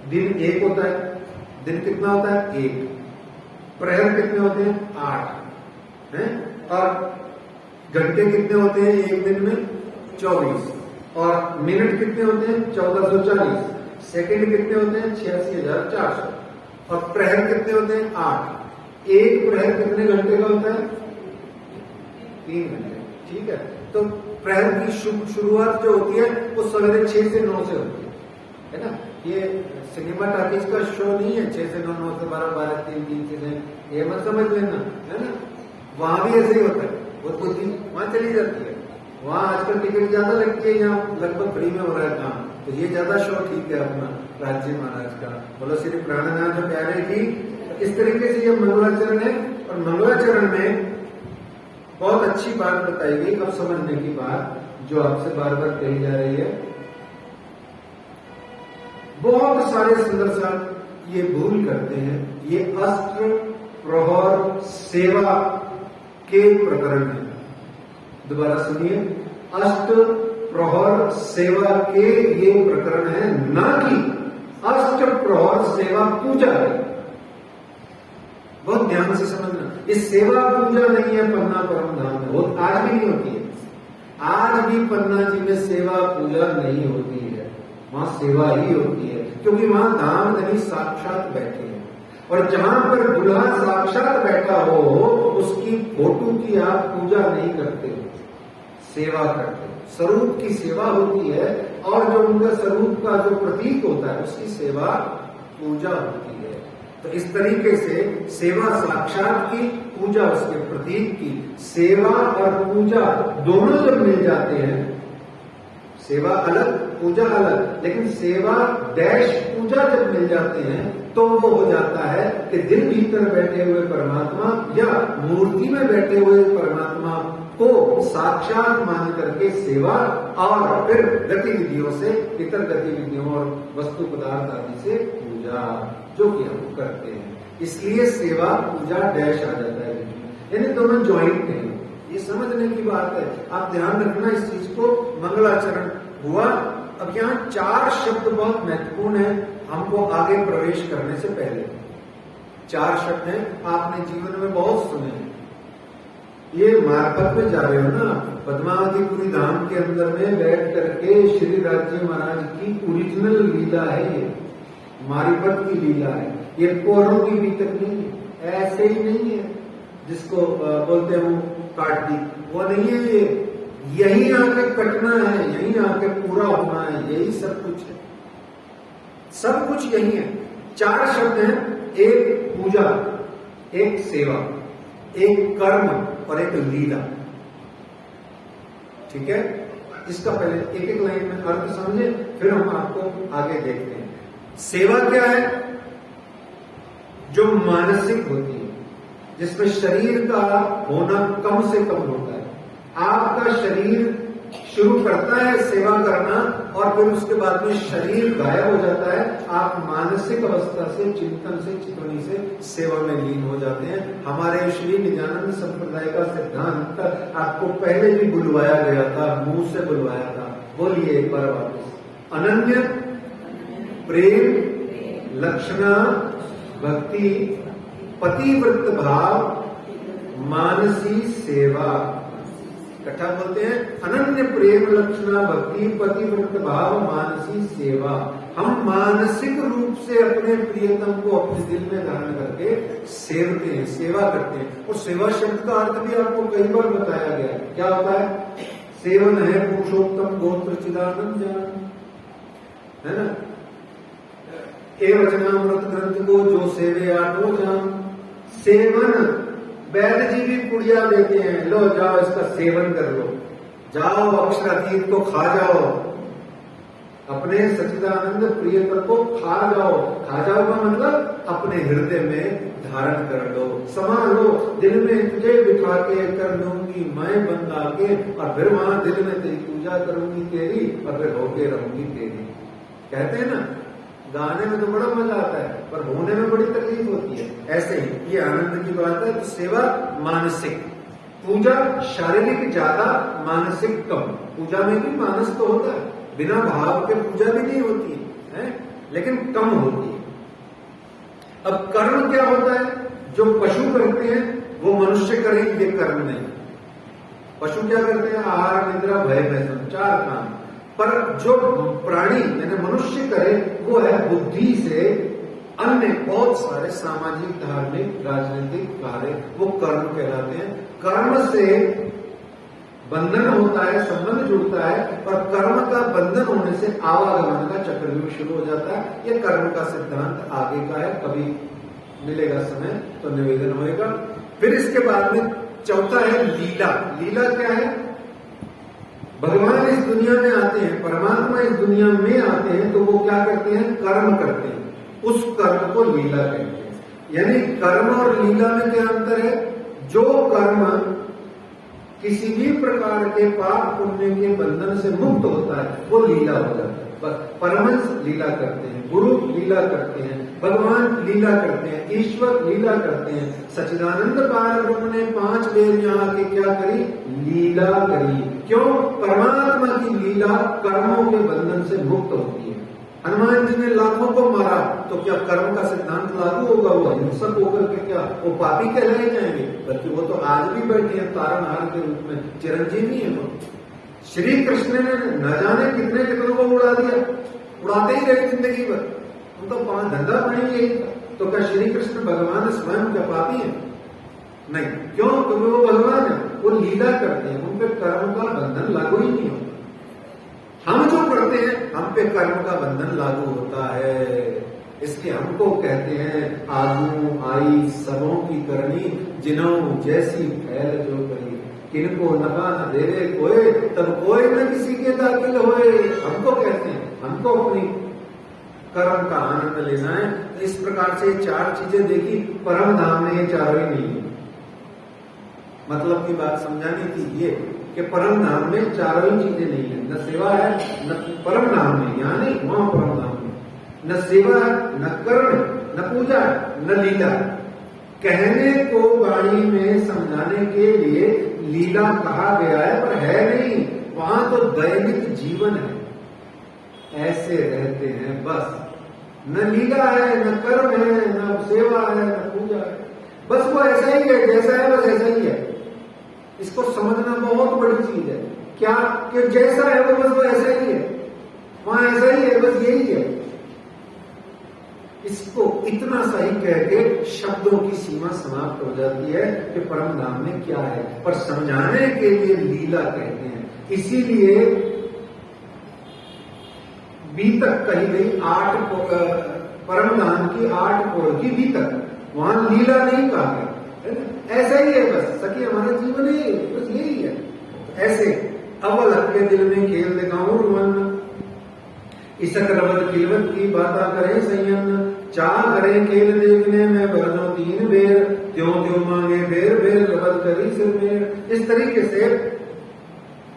दिन 1 होता है। दिन कितना होता है? 1। प्रहर कितने होते हैं? 8 है। और घंटे कितने होते हैं एक दिन में? 24। और मिनट कितने होते हैं? 1440। सेकंड कितने होते हैं? 86,400। और प्रहर कितने होते हैं? 8। एक प्रहर कितने घंटे का होता है? 3 घंटे, ठीक है। तो प्रहर की शुरुआत जो होती है वो सवेरे 6 से 9 से होती है ना। ये सिनेमा टॉकीज का शो नहीं है 6 से 9, 9 से 12, 12 3 से, ये मत समझ लेना, है ना। वहां भी ऐसे ही होता है, वो बुद्धि वहां चली जाती है। वहां आजकल टिकट ज्यादा लगती है, यहाँ लगभग फ्री में हो रहा है काम। तो ये ज्यादा शो ठीक है अपना राज्य महाराज का। बोलो श्री प्राणनाथ प्यारे की। इस तरीके से ये मंगलाचरण है। और मंगलाचरण में बहुत अच्छी बात बताई गई, अब समझने की बात जो आपसे बार बार कही जा रही है। बहुत सारे सुंदर साथ ये भूल करते हैं। ये अष्ट प्रहर सेवा के प्रकरण है। दोबारा सुनिए, अष्ट प्रहर सेवा के ये प्रकरण है, ना कि अष्ट प्रहर सेवा पूजा है। बहुत ध्यान से समझना, ये सेवा पूजा नहीं है पन्ना परम धाम में, वो आज भी नहीं होती है। आज भी पन्ना जी में सेवा पूजा नहीं होती है, वहां सेवा ही होती है, क्योंकि वहां धाम धनी साक्षात बैठे हैं। और जहां पर दूल्हा साक्षात बैठा हो, उसकी फोटो की आप पूजा नहीं करते हो, सेवा करते हो। स्वरूप की सेवा होती है, और जो उनका स्वरूप का जो प्रतीक होता है उसकी सेवा पूजा होती है। तो इस तरीके से सेवा साक्षात की, पूजा उसके प्रतीक की। सेवा और पूजा दोनों जब मिल जाते हैं, सेवा अलग पूजा अलग, लेकिन सेवा डैश पूजा जब मिल जाते हैं तो वो हो जाता है कि दिल भीतर बैठे हुए परमात्मा या मूर्ति में बैठे हुए परमात्मा को साक्षात मान करके सेवा, और फिर गतिविधियों से, इतर गतिविधियों और वस्तु पदार्थ आदि से पूजा, जो कि हम करते हैं। इसलिए सेवा पूजा डैश आ जाता है, यानी दोनों ज्वाइंट हैं। ये समझने की बात है, आप ध्यान रखना इस चीज को। मंगलाचरण हुआ। अब यहाँ 4 शब्द बहुत महत्वपूर्ण है हमको आगे प्रवेश करने से पहले। 4 शब्द हैं, आपने जीवन में बहुत सुने हैं। ये मार्फत में जा रहे हो ना, पद्मावतीपुरी धाम के अंदर में बैठ करके श्री राज्य महाराज की ओरिजिनल लीला है। ये मारिफत की लीला है, ये कोरों की बीतक नहीं है, ऐसे ही नहीं है जिसको बोलते हैं वो काट दी, वो नहीं है। ये यही आके कटना है, यही आके पूरा होना है, यही सब कुछ है, सब कुछ यही है। 4 शब्द हैं, एक पूजा, एक सेवा, एक कर्म और एक लीला, ठीक है। इसका पहले एक एक लाइन में अर्थ समझे, फिर हम आपको आगे देखते हैं। सेवा क्या है? जो मानसिक होती है, जिसमें शरीर का होना कम से कम होता है। आपका शरीर शुरू करता है सेवा करना, और फिर उसके बाद में शरीर गायब हो जाता है। आप मानसिक अवस्था से, चिंतन से, चितवनी से सेवा में लीन हो जाते हैं। हमारे श्री निजानंद संप्रदाय का सिद्धांत आपको पहले भी बुलवाया गया था, मुंह से बुलवाया था। बोलिए एक बार वापस, अनन्य प्रेम लक्षणा भक्ति पतिव्रत भाव मानसी सेवा। इकट्ठा बोलते हैं, अनन्य प्रेम लक्षणा भक्ति पतिव्रत भाव मानसी सेवा। हम मानसिक रूप से अपने प्रियतम को अपने दिल में धारण करके सेवते हैं, सेवा करते हैं। और सेवा शब्द का अर्थ भी आपको कई बार बताया गया है। क्या होता है? सेवन है पुरुषोत्तम गोत्र चिदानंद जान, है ना। ए वचनामृत ग्रंथ को जो सेवे आठो जान। सेवन वैद जी भी पुड़िया देते हैं, लो जाओ इसका सेवन कर लो, जाओ अक्षरातीत को खा जाओ, अपने सच्चिदानंद प्रियतर को खा जाओ। खा जाओ का मतलब अपने हृदय में धारण कर लो, समा लो, दिल में तुझे बिठा के कर लूंगी मैं बंदा के, और फिर वहां दिल में तेरी पूजा करूंगी तेरी, और फिर होके रहूंगी तेरी। कहते हैं ना, गाने में तो बड़ा मजा आता है पर होने में बड़ी तकलीफ होती है। ऐसे ही ये आनंद की बात है। तो सेवा मानसिक, पूजा शारीरिक ज्यादा, मानसिक कम। पूजा में भी मानस तो होता है, बिना भाव के पूजा भी नहीं होती है, लेकिन कम होती है। अब कर्म क्या होता है? जो पशु करते हैं वो मनुष्य करें, ये कर्म नहीं। पशु क्या करते हैं? आहार निद्रा भय भैसन, 4 काम। पर जो प्राणी यानी मनुष्य करे वो है बुद्धि से अन्य बहुत सारे सामाजिक धार्मिक राजनीतिक कार्य, वो कर्म कहलाते हैं। कर्म से बंधन होता है, संबंध जुड़ता है, और कर्म का बंधन होने से आवागमन का चक्रव्यूह शुरू हो जाता है। ये कर्म का सिद्धांत आगे का है, कभी मिलेगा समय तो निवेदन होएगा। फिर इसके बाद में चौथा है लीला। लीला क्या है? भगवान इस दुनिया में आते हैं, परमात्मा इस दुनिया में आते हैं, तो वो क्या करते हैं? कर्म करते हैं। उस कर्म को लीला कहते हैं। यानी कर्म और लीला में क्या अंतर है? जो कर्म किसी भी प्रकार के पाप पुण्य के बंधन से मुक्त होता है वो लीला हो जाता है। बस परमहंस लीला करते हैं, गुरु लीला करते हैं, भगवान लीला करते हैं, ईश्वर लीला करते हैं। सच्चिदानंद पार ब्रह्म ने 5 बेर यहाँ के क्या करी? लीला करी। क्यों? परमात्मा की लीला कर्मों के बंधन से मुक्त होती है। हनुमान जी ने लाखों को मारा तो क्या कर्म का सिद्धांत लागू होगा? वो हिंसक होकर के क्या वो पापी कहलाए जाएंगे? बल्कि वो तो आज भी बैठे हैं तारनहार के रूप में, चिरंजीवी है वो। श्री कृष्ण ने न जाने कितने कितनों को उड़ा दिया, उड़ाते ही रहे जिंदगी भर। उनका धंधा पानी यही था। तो क्या श्री कृष्ण भगवान स्वयं क्या पापी है? नहीं। क्यों? क्योंकि वो भगवान है, वो लीला करते हैं, उन पे कर्म का बंधन लागू ही नहीं होता। हम जो करते हैं हम पे कर्म का बंधन लागू होता है। इसलिए हमको कहते हैं आगू आई सबों की करनी, जिन्हों जैसी फैल जो करी, किनको नफा न देवे कोई, तब कोई न किसी के दाखिल होए। हमको कहते हैं, हमको अपनी कर्म का आनंद लेना है। तो इस प्रकार से 4 चीजें देखी, परम धाम में ये चारों ही नहीं है। मतलब की बात समझानी थी ये कि परम धाम में चारों ही चीजें नहीं है। न सेवा है, न परम धाम में, यहाँ नहीं, वहां परम धाम में न सेवा है, न कर्म, न पूजा, न लीला। कहने को वाणी में समझाने के लिए लीला कहा गया है, पर है नहीं। वहां तो दैनिक जीवन है, ऐसे रहते हैं बस। न लीला है, न कर्म है, न सेवा है, न पूजा है। बस वो ऐसा ही है, जैसा है बस ऐसा ही है। इसको समझना बहुत बड़ी चीज है। क्या? कि जैसा है वो बस वो ऐसा ही है, वहां ऐसा ही है, बस यही है। इसको इतना सही कह के शब्दों की सीमा समाप्त हो जाती है कि परम धाम में क्या है, पर समझाने के लिए लीला कहते हैं। इसीलिए बीतक कही गई 8 परम धाम की 8 कोर की बीतक, वहां लीला नहीं कहा गया। ऐसा ही है बस, सखी हमारा जीवन ही बस यही है। ऐसे अवल के दिल में खेल दिखाऊं रुअन, इसक रबद किलवत की बाता करें संयम, चाह करें खेल देखने में बरनों 3 बेर, त्यों त्यों मांगे बेर बेर रबद करी सिर में। इस तरीके से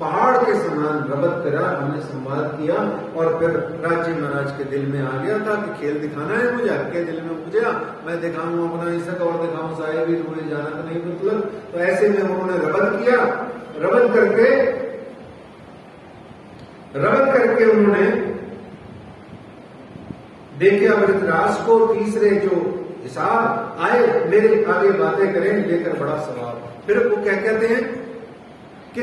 पहाड़ के समान रबत करा हमने संवाद किया। और फिर राज्य महाराज के दिल में आ गया था कि खेल दिखाना है मुझे, आपके दिल में उपजा, मैं दिखाऊं अपना इसक और दिखाऊं साहेब ही तुम्हें जाना तो नहीं मतलब। तो ऐसे में उन्होंने रबत किया। रबत करके उन्होंने देखे अमृतराज को, तीसरे जो हिसाब आए मेरे आगे बातें करें लेकर बड़ा सवाल। फिर वो क्या कहते हैं कि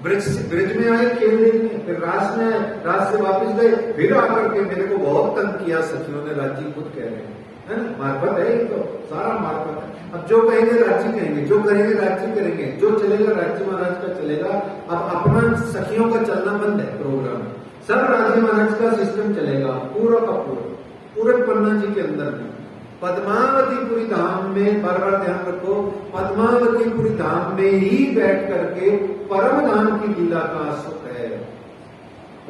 ब्रिज में आए खेलने में, फिर रास में आए, रास से वापस गए, फिर आकर के मेरे को बहुत तंग किया सखियों ने, राजी खुद कह रहे हैं, है ना, मार्फत है, तो सारा मार्फत है। अब जो कहेंगे राजी कहेंगे, जो करेंगे राजी करेंगे, जो चलेगा राजी महाराज का चलेगा। अब अपना सखियों का चलना बंद है प्रोग्राम, सब राजी महाराज का सिस्टम चलेगा पूरा का पूरे पन्ना जी के अंदर में। पद्मावतीपुरी धाम में, बार बार ध्यान रखो, पद्मावतीपुरी धाम में ही बैठ करके परम धाम की लीला का सुख है।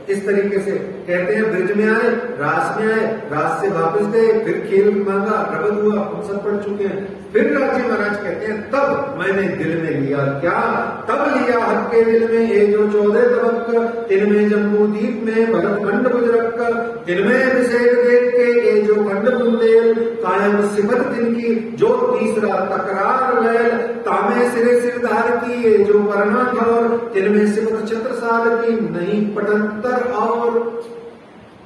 इस तरीके से कहते हैं ब्रिज में आए, रास में आए, रास से वापस गए, फिर खेल मांगा, रबद हुआ, हम सब पढ़ चुके हैं। फिर राजी महाराज कहते हैं तब मैंने दिल में लिया, क्या तब लिया हक के दिल में, ये जो 14 तबक तिनमें जम्बू दीप में भरत खंड बुजरक, तिनमें अभिषेक देख के ये जो खंड बुंदेल, कायम सिमत तिनकी जो तीसरा तकरार लैल, तामे सिरे सिरधार की ये जो वरना ठौर, तिनमें सिमत छत्रसाल की नहीं पटंतर और।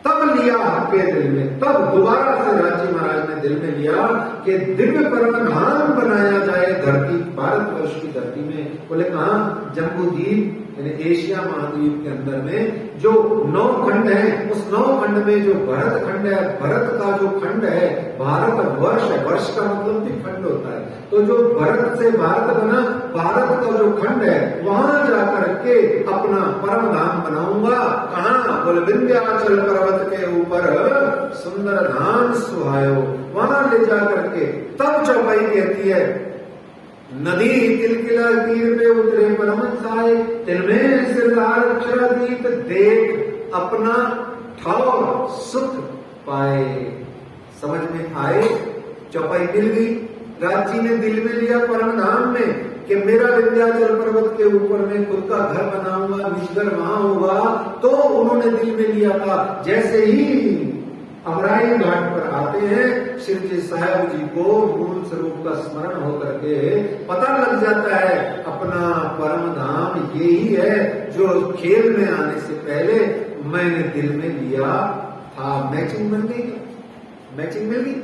तब लिया आपके दिल में, तब दोबारा से राजी महाराज ने दिल में लिया कि दिव्य परम धाम बनाया जाए धरती, भारतवर्ष की धरती में। बोले कहा, जम्बूद्वीप यानी एशिया महाद्वीप के अंदर में जो 9 खंड है, उस 9 खंड में जो भरत खंड है, भरत का जो खंड है, भारत वर्ष है, वर्ष का मतलब भी खंड होता है, तो जो भरत से भारत बना, भारत का जो खंड है वहां जाकर के अपना परम धाम बनाऊंगा। कहाँ? बोले विंध्याचल पर्वत के ऊपर सुंदर धाम सुहायो, वहां ले जाकर के। तब चौपाई कहती है, नदी तिलकिला तीर पे उतरे परम साए, तिनमें सिरदार अक्षरातीत देख अपना ठौर सुख पाए। समझ में आए? चौपाई मिल गई। राज जी ने दिल में लिया परम धाम में कि मेरा विंध्याचल पर्वत के ऊपर में खुद का घर बनाऊंगा, निजगर वहां होगा, तो उन्होंने दिल में लिया था। जैसे ही अमराई घाट पर आते हैं, श्री जी साहब जी को मूल स्वरूप का स्मरण होकर के पता लग जाता है अपना परम धाम यही है जो खेल में आने से पहले मैंने दिल में लिया था। मैचिंग बन गई, मैचिंग मिल गई,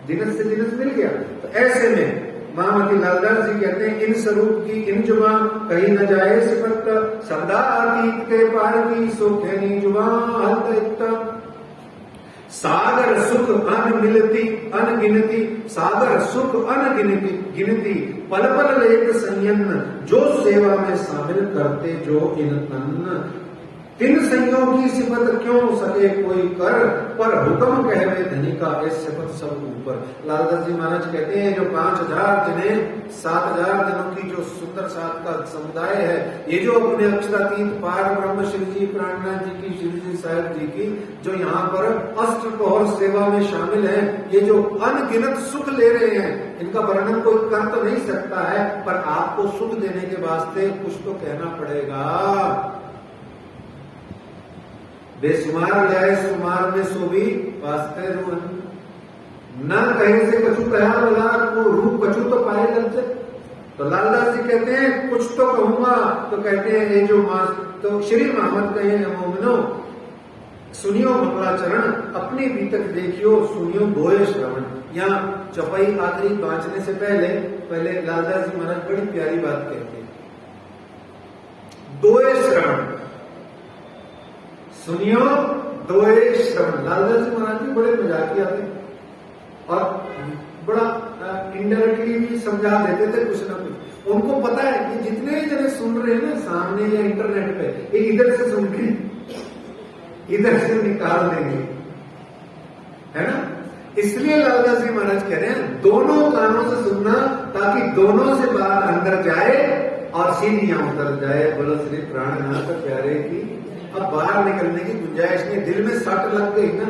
दिनस से दिनस मिल गया। तो ऐसे में महामती लालदास जी कहते हैं, इन स्वरूप की इन जुबा कहीं न जाए सिफत, शब्दातीत के पार की सोखनी जुबा हल्त, सागर सुख अनमिलती अनगिनती, सागर सुख अनगिनती गिनती, पल पल लेख संयन्न, जो सेवा में शामिल करते जो इन तन, तीन संयोग की सिफत क्यों सके कोई कर, पर हुक्म कहवे धनी का इस सिफत सब ऊपर। लालदास जी महाराज कहते हैं, जो 5000 दिने 7000 दिनों की जो सुंदर साथ का समुदाय है, ये जो अपने अक्षरातीत पार ब्रह्म श्री जी प्राणनाथ जी की, श्री जी साहब जी की जो यहाँ पर अष्टप्रहर सेवा में शामिल है, ये जो अनगिनत सुख ले रहे हैं, इनका वर्णन कोई कर तो नहीं सकता है, पर आपको सुख देने के वास्ते कुछ तो कहना पड़ेगा। बेसुमार लाए सुमार में सोभी वास्ते रूहन, न कहीं से कछु कहा बोला, वो रूप कछु तो पाए जल से। तो लालदास जी कहते हैं कुछ तो कहूंगा, तो कहते हैं ये जो तो श्री मोहम्मद कहे मोमिनो, सुनियो मंगला चरण, अपने भीतर देखियो, सुनियो गोय श्रवण। यहाँ चौपाई आखिरी बांचने से पहले लालदास जी महाराज बड़ी प्यारी बात कहते हैं, दोय श्रवण, सुनियो दोए श्रवण। लालदास जी महाराज जी बड़े मजाकिया थे और बड़ा इनडायरेक्टली भी समझा देते थे कुछ ना कुछ। उनको पता है कि जितने जने सुन रहे हैं ना सामने या इंटरनेट पे, ये इधर से सुन के इधर से निकाल देंगे, है ना। इसलिए लालदास जी महाराज कह रहे हैं दोनों कानों से सुनना, ताकि दोनों से बात अंदर जाए और सीढ़ियां उतर जाए। बोलो श्री प्राणनाथ प्यारे की। अब बाहर निकलने की गुंजाइश नहीं, दिल में सट लग गई ना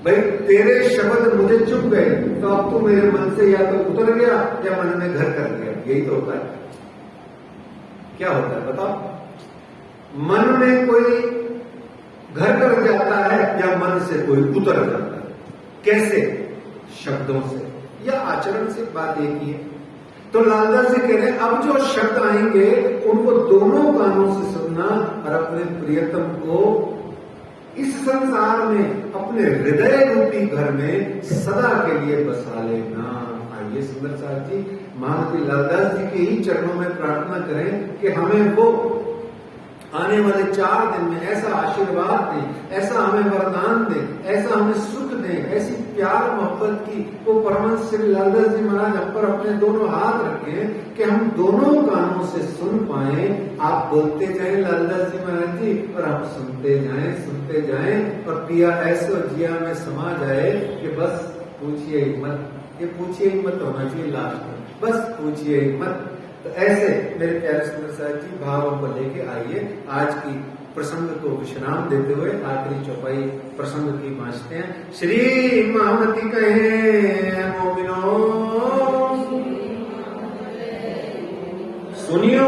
भाई, तेरे शब्द मुझे चुप गए, तो अब तू मेरे मन से या तो उतर गया या मन में घर कर गया। यही तो होता है। क्या होता है बताओ? मन में कोई घर कर जाता है या मन से कोई उतर जाता है। कैसे? शब्दों से या आचरण से। बात एक ही है। तो लालदास जी कह रहे हैं अब जो शब्द आएंगे उनको दोनों कानों से सुनना और अपने प्रियतम को इस संसार में अपने हृदय रूपी घर में सदा के लिए बसा लेना। आइए सुंदर साहब जी महामती लालदास जी के ही चरणों में प्रार्थना करें कि हमें वो आने वाले 4 दिन में ऐसा आशीर्वाद दे, ऐसा हमें वरदान दे, ऐसा हमें सुख दे, ऐसी प्यार मोहब्बत की वो परमहंस श्री लालदास जी महाराज हम पर अपने दोनों हाथ रखें कि हम दोनों कानों से सुन पाए। आप बोलते जाएं लालदास जी महाराज जी और हम सुनते जाएं और पिया ऐसा जिया में समा जाए कि बस पूछिए ही मत, ये पूछिए ही मत होना चाहिए लास्ट में, बस पूछिए ही मत। तो ऐसे मेरे प्यारे सुंदर साहब जी भावों को लेके आइए आज की प्रसंग को विश्राम देते हुए आखिरी चौपाई प्रसंग की बांचते हैं। श्री महामती कहे मोमिनो सुनियो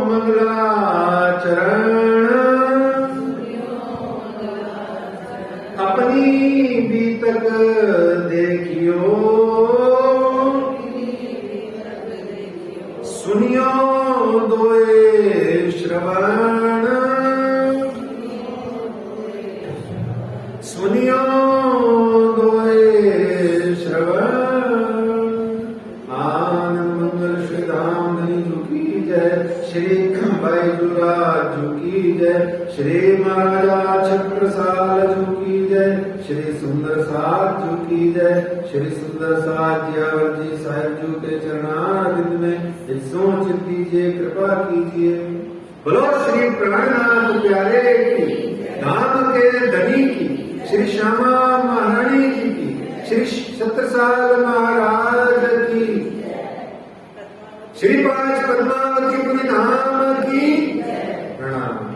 मंगलाचरण, अपनी बीतक देखियो, सुनियो दोए श्रवण, सुनियो दोए श्रवण। आनंद मंगल श्री धाम धनी की जय, श्री खंबाई दुराज की जय, श्री महाराजा छत्रसाल की जय, श्री सुंदर साथ जू की जय, श्री सुंदर साथ जियावर जी साहिब जू के चरणारविंद में सोच दीजिए, कृपा कीजिए। बोलो श्री प्राणनाथ प्यारे की, धाम के धनी की, श्री श्यामा महारानी जी की, श्री छत्रसाल महाराज की, श्री पांच पद्मावती पुरी धाम की प्रणाम।